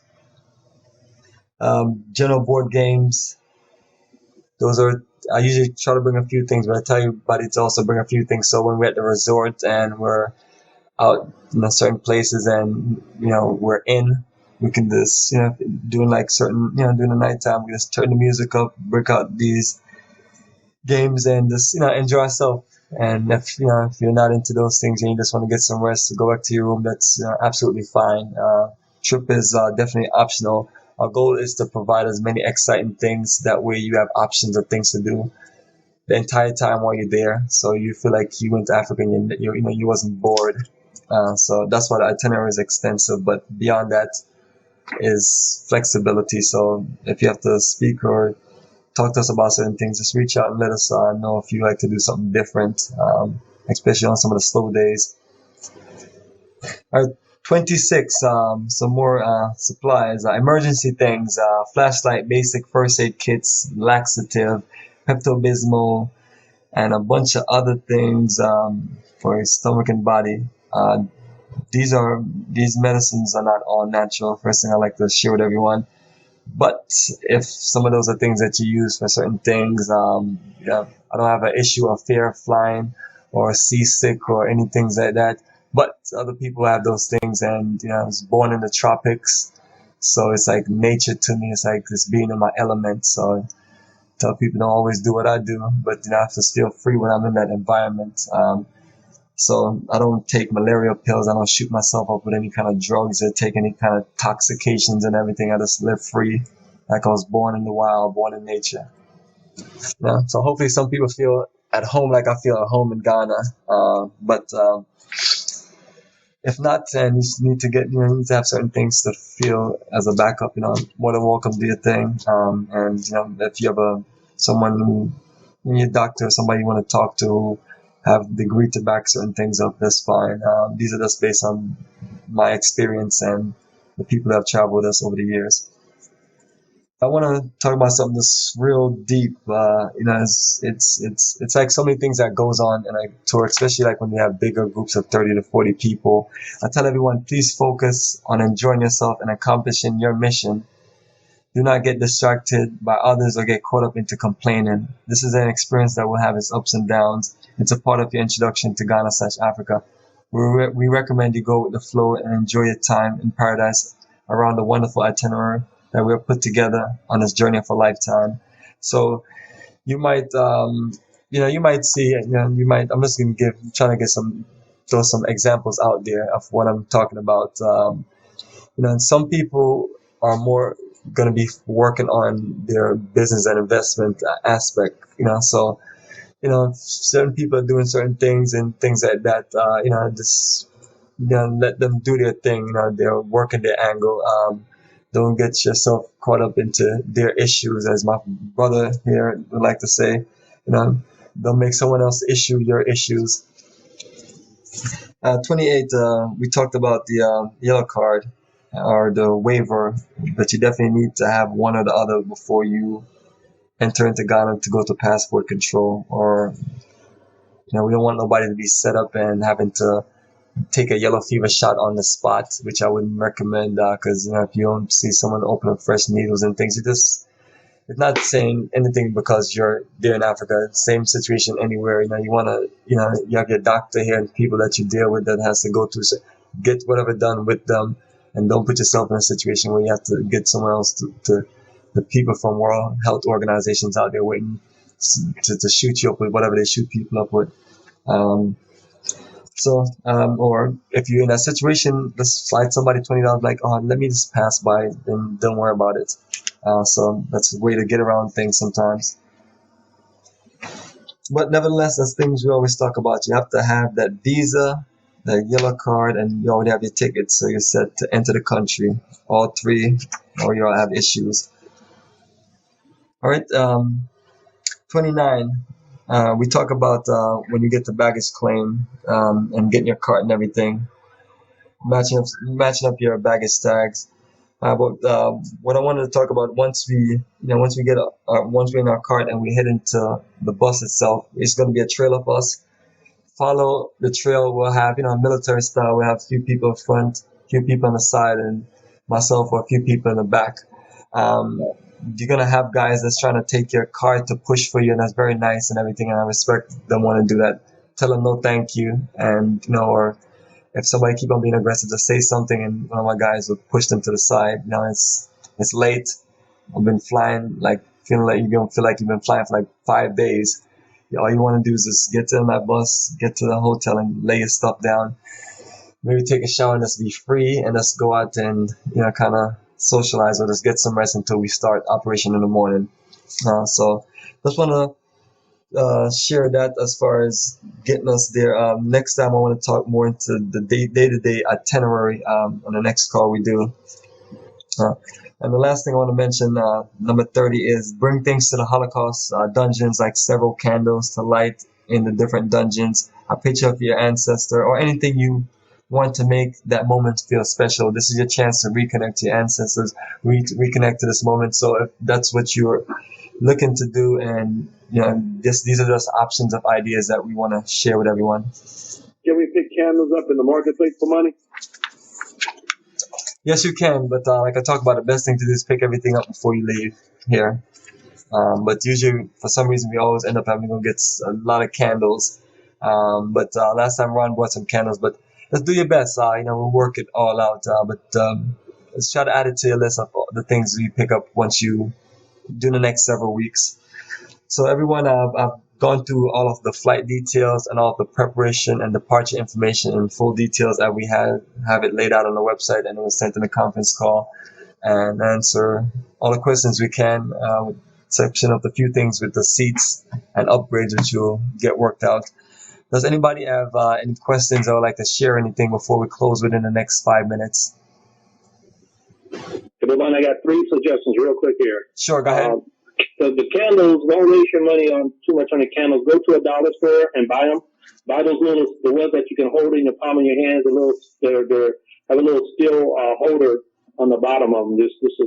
general board games. Those are, I usually try to bring a few things, but I tell everybody to also bring a few things. So when we're at the resort and we're out in certain places and, we're in, we can just, doing like certain, during the nighttime, we just turn the music up, break out these games and just, enjoy ourselves. And if you're not into those things and you just want to get some rest to go back to your room, that's absolutely fine. Trip is definitely optional. Our goal is to provide as many exciting things. That way you have options of things to do the entire time while you're there. So you feel like you went to Africa and you wasn't bored. So that's why the itinerary is extensive. But beyond that is flexibility. So if you have to speak or talk to us about certain things, just reach out and let us know if you like to do something different, especially on some of the slow days. All right, 26, some more supplies, emergency things, flashlight, basic first aid kits, laxative, Pepto-Bismol, and a bunch of other things for your stomach and body. These medicines are not all natural. First thing I like to share with everyone. But if some of those are things that you use for certain things, I don't have an issue of fear of flying or seasick or anything like that. But other people have those things, and I was born in the tropics, so it's like nature to me. It's like this being in my element. So I tell people don't always do what I do, but I have to feel free when I'm in that environment. So I don't take malaria pills. I don't shoot myself up with any kind of drugs or take any kind of toxications and everything. I just live free, like I was born in the wild, born in nature. So hopefully some people feel at home like I feel at home in Ghana. But if not, then you need to you need to have certain things to feel as a backup. More than welcome to do your thing. And if you have someone, your doctor, somebody you want to talk to, have agreed to back certain things up, that's fine. These are just based on my experience and the people that have traveled with us over the years. I want to talk about something that's real deep. It's like so many things that goes on in a tour, especially like when you have bigger groups of 30 to 40 people. I tell everyone, please focus on enjoying yourself and accomplishing your mission. Do not get distracted by others or get caught up into complaining. This is an experience that will have its ups and downs. It's a part of your introduction to Ghana/Africa. We recommend you go with the flow and enjoy your time in paradise around the wonderful itinerary that we have put together on this journey of a lifetime. So you might, you might see, I'm just going to trying to throw some examples out there of what I'm talking about. Some people are more going to be working on their business and investment aspect, certain people are doing certain things and things like that, just let them do their thing. They're working their angle. Don't get yourself caught up into their issues, as my brother here would like to say. Don't make someone else issue your issues. 28, we talked about the yellow card or the waiver, but you definitely need to have one or the other before you enter into Ghana to go to passport control. Or we don't want nobody to be set up and having to take a yellow fever shot on the spot, which I wouldn't recommend, because if you don't see someone open up fresh needles and things, it's not saying anything because you're there in Africa. Same situation anywhere. You want to, you have your doctor here and people that you deal with that has to go through. So get whatever done with them, and don't put yourself in a situation where you have to get somewhere else to the people from World Health Organizations out there waiting to shoot you up with whatever they shoot people up with. Or if you're in that situation, let's slide somebody $20, like, oh, let me just pass by, and don't worry about it. So that's a way to get around things sometimes. But nevertheless, that's things we always talk about. You have to have that visa, that yellow card, and you already have your ticket, so you're set to enter the country. All three, or you'll have issues. All right, 29. We talk about when you get the baggage claim and getting your cart and everything, matching up your baggage tags. But what I wanted to talk about, once we're in our cart and we head into the bus itself, it's going to be a trailer bus. Follow the trail. We'll have military style. We'll have a few people in front, a few people on the side, and myself or a few people in the back. You're going to have guys that's trying to take your cart to push for you, and that's very nice and everything, and I respect them want to do that. Tell them no thank you, and or if somebody keep on being aggressive, to say something, and one of my guys would push them to the side. It's late. I've been flying, feeling like you're going to feel like you've been flying for 5 days. All you want to do is just get to that bus, get to the hotel, and lay your stuff down. Maybe take a shower and just be free, and just go out and kind of socialize or just get some rest until we start operation in the morning. So just want to share that as far as getting us there. Next time I want to talk more into the day-to-day itinerary on the next call we do. And the last thing I want to mention, number 30, is bring things to the Holocaust dungeons, like several candles to light in the different dungeons, a picture of your ancestor, or anything you want to make that moment feel special. This is your chance to reconnect to your ancestors, reconnect to this moment. So if that's what you're looking to do, and these are just options of ideas that we want to share with everyone. Can we pick candles up in the marketplace for money? Yes, you can, but like I talked about, the best thing to do is pick everything up before you leave here. But usually, for some reason, we always end up having to go get a lot of candles. But last time Ron brought some candles, but let's do your best. We'll work it all out. But let's try to add it to your list of the things we pick up once you do the next several weeks. So everyone, I've gone through all of the flight details and all of the preparation and departure information in full details that we have it laid out on the website, and it was sent in a conference call, and answer all the questions we can, with exception of the few things with the seats and upgrades which will get worked out. Does anybody have any questions or would like to share anything before we close within the next 5 minutes? I got 3 suggestions real quick here. Sure, go ahead. The candles, don't waste your money on too much on the candles. Go to a dollar store and buy them. Buy those the ones that you can hold in the palm of your hands. They have a little steel holder on the bottom of them.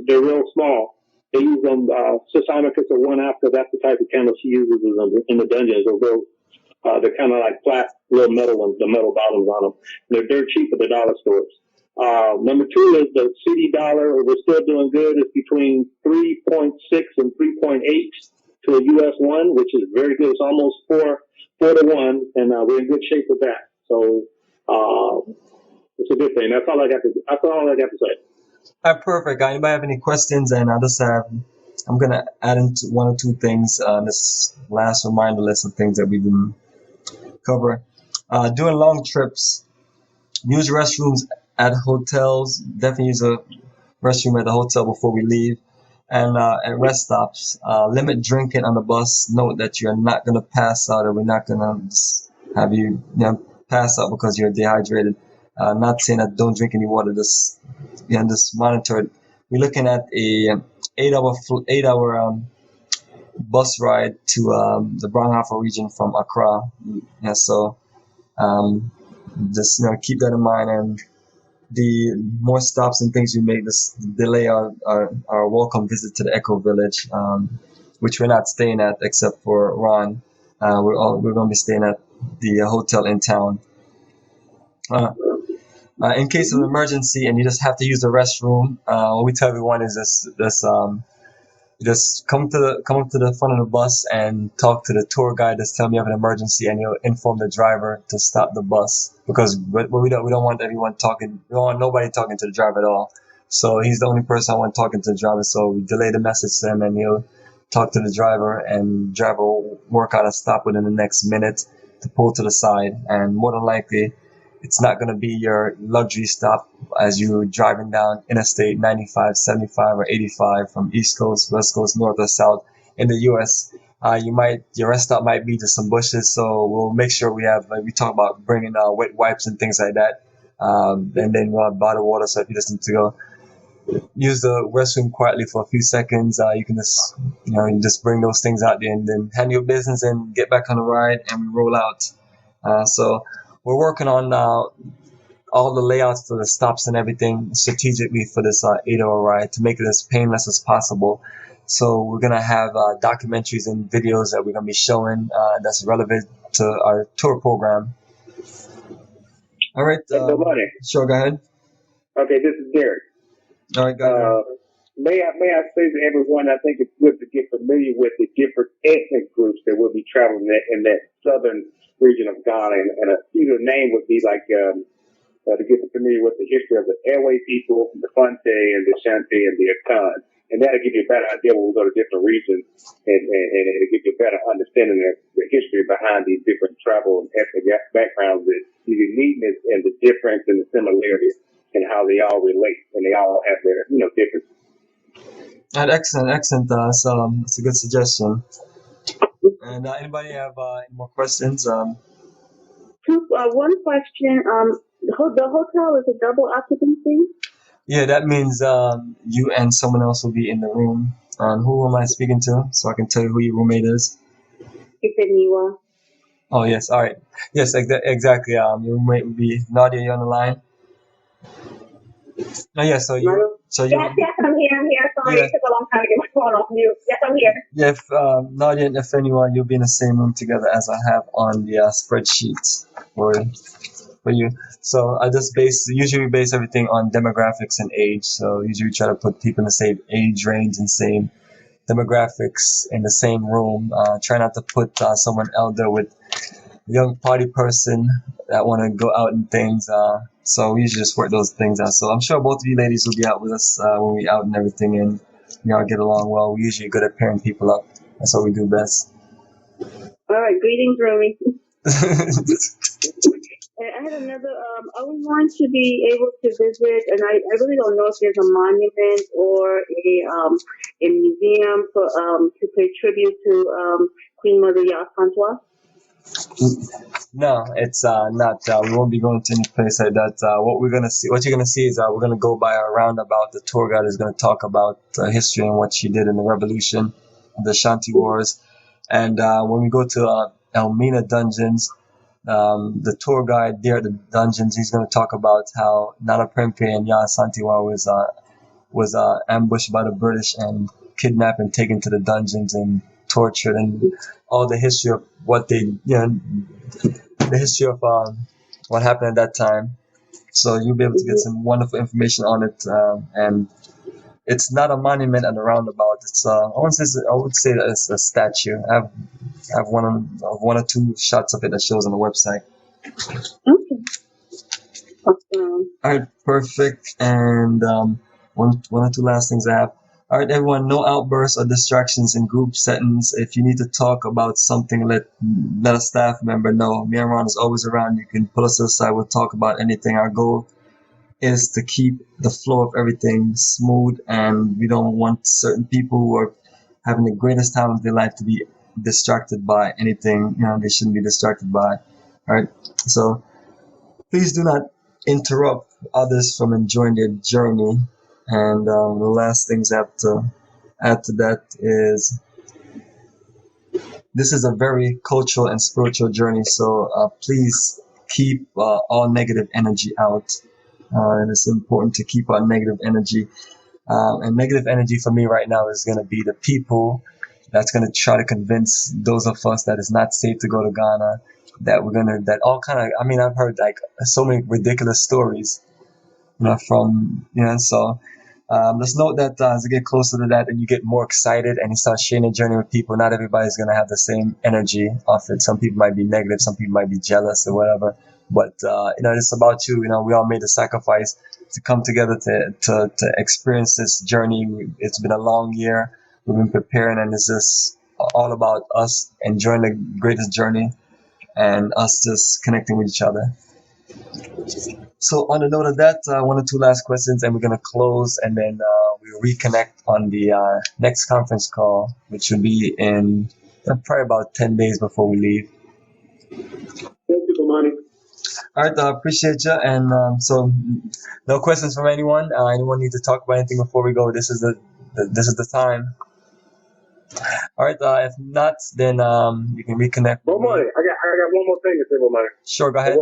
They're real small. They use them. Sis Heinrichs or one after. That's the type of candle she uses in the dungeons. They're kind of like flat, little metal ones, the metal bottoms on them. They're dirt cheap at the dollar stores. Number 2 is the CD dollar. We're still doing good. It's between 3.6 and 3.8 to a US one, which is very good. It's almost 4 to 1, and we're in good shape with that. So it's a good thing. That's all I got to say. All right, perfect. Anybody have any questions? And I'm gonna add into 1 or 2 things on this last reminder list of things that we didn't cover. Doing long trips, use restrooms at hotels. Definitely use a restroom at the hotel before we leave. And at rest stops, limit drinking on the bus. Note that you're not going to pass out, or we're not going to have you pass out because you're dehydrated. Not saying that don't drink any water. Just monitor it. We're looking at a 8 hour bus ride to the Brangafo region from Accra. Yeah, so um, just keep that in mind, and the more stops and things we make, this delay our welcome visit to the Echo Village, which we're not staying at except for Ron. We're going to be staying at the hotel in town. In case of emergency and you just have to use the restroom, what we tell everyone is just come up to the front of the bus and talk to the tour guide. Just tell me you have an emergency, and you'll inform the driver to stop the bus, because we don't want everyone talking. We don't want nobody talking to the driver at all. So he's the only person I want talking to the driver. So we delay the message to him, and he'll talk to the driver, and driver will work out a stop within the next minute to pull to the side. And more than likely, it's not going to be your luxury stop as you're driving down Interstate 95, 75, or 85 from East Coast, West Coast, North, or South in the U.S. Your rest stop might be just some bushes, so we'll make sure we have, like we talk about, bringing wet wipes and things like that. And then we'll have bottled water, so if you just need to go use the restroom quietly for a few seconds, you can just, you just bring those things out there and then handle your business and get back on the ride, and we roll out. So we're working on all the layouts for the stops and everything strategically for this 8-hour ride to make it as painless as possible. So we're going to have documentaries and videos that we're going to be showing that's relevant to our tour program. All right. Sure, go ahead. Okay, this is Derek. All right, go ahead. May I say to everyone, I think it's good to get familiar with the different ethnic groups that will be traveling in that southern region of Ghana, and either name would be like to get familiar with the history of the Airway people, the Fonte and the Shanti and the Akan, and that'll give you a better idea when we go to different regions, and it'll give you a better understanding of the history behind these different travel and ethnic backgrounds, the uniqueness and the difference and the similarities, and how they all relate, and they all have their differences. Excellent. So it's a good suggestion. And anybody have any more questions? One question. The hotel is a double occupancy? Yeah, that means you and someone else will be in the room. Who am I speaking to? So I can tell you who your roommate is. Ifeniwa. Oh, yes. All right. Yes, exactly. Your roommate will be Nadia. You on the line? Oh, yeah. So you. Yes, I'm here. Sorry, Yeah. it took a long time to get my phone off mute. Yes, I'm here. Yeah, if Nadia and Ifeniwa, you'll be in the same room together as I have on the spreadsheet for you. So I just usually base everything on demographics and age. So usually try to put people in the same age range and same demographics in the same room. Try not to put someone elder with a young party person that want to go out and things. So we usually just work those things out. So I'm sure both of you ladies will be out with us when we out and everything, and we all get along well. We're usually good at pairing people up. That's what we do best. All right, greetings, Romy. And I had another, I would want to be able to visit, and I really don't know if there's a monument or a museum to pay tribute to Queen Mother Yasantua. No, it's not. We won't be going to any place like that. What you're gonna see is we're gonna go by a roundabout. The tour guide is gonna talk about history and what she did in the Revolution, the Shanti Wars, and when we go to Elmina Dungeons, the tour guide there at the dungeons, he's gonna talk about how Nana Prempeh and Yasantiwa was ambushed by the British and kidnapped and taken to the dungeons and tortured, and all the history of what they, the history of what happened at that time. So you'll be able to get some wonderful information on it. And it's not a monument at the roundabout. It's I would say that it's a statue. I have one or two shots of it that shows on the website. Okay. All right, perfect. And one or two last things I have. All right, everyone, no outbursts or distractions in group settings. If you need to talk about something, let a staff member know. Me and Ron is always around. You can pull us aside. We'll talk about anything. Our goal is to keep the flow of everything smooth, and we don't want certain people who are having the greatest time of their life to be distracted by anything they shouldn't be distracted by. All right, so please do not interrupt others from enjoying their journey. And the last things I have to add to that is this is a very cultural and spiritual journey. So please keep all negative energy out. And it's important to keep our negative energy. And negative energy for me right now is going to be the people that's going to try to convince those of us that it's not safe to go to Ghana, that all kind of, I mean, I've heard like so many ridiculous stories, so let's note that as you get closer to that and you get more excited and you start sharing a journey with people, not everybody's going to have the same energy of it. Some people might be negative, some people might be jealous or whatever. But, it's about you. We all made the sacrifice to come together to experience this journey. It's been a long year. We've been preparing, and it's just all about us enjoying the greatest journey and us just connecting with each other. So on the note of that, one or two last questions, and we're going to close, and then we'll reconnect on the next conference call, which will be in probably about 10 days before we leave. Thank you, Bomani. All right, appreciate you. And so no questions from anyone. Anyone need to talk about anything before we go? This is the time. All right, if not, then you can reconnect. Bomani, I got one more thing to say, Bomani. Sure, go ahead.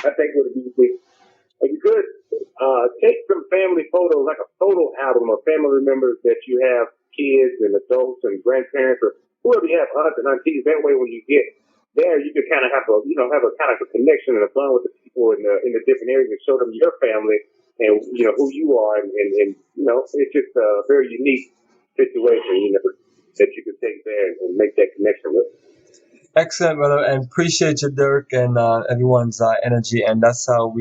I think would be if you could take some family photos, like a photo album of family members that you have, kids and adults and grandparents, or whoever you have, aunts and aunties. That way, when you get there, you can kind of have a kind of a connection and a bond with the people in the different areas and show them your family and who you are, and it's just a very unique situation, that you can take there and make that connection with. Excellent, brother, and appreciate you, Dirk, and everyone's energy. And that's how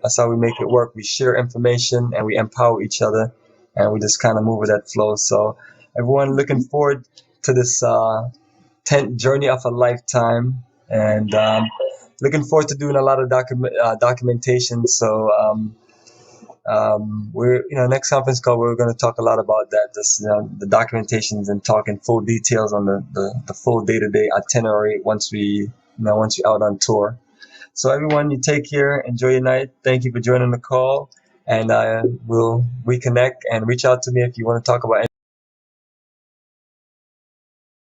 that's how we make it work. We share information and we empower each other, and we just kind of move with that flow. So, everyone, looking forward to this 10th journey of a lifetime, and looking forward to doing a lot of documentation. So, we're next conference call we're going to talk a lot about that, just the documentations, and talk in full details on the full day-to-day itinerary once we out on tour. So everyone, you take care, enjoy your night. Thank you for joining the call, and we'll reconnect and reach out to me if you want to talk about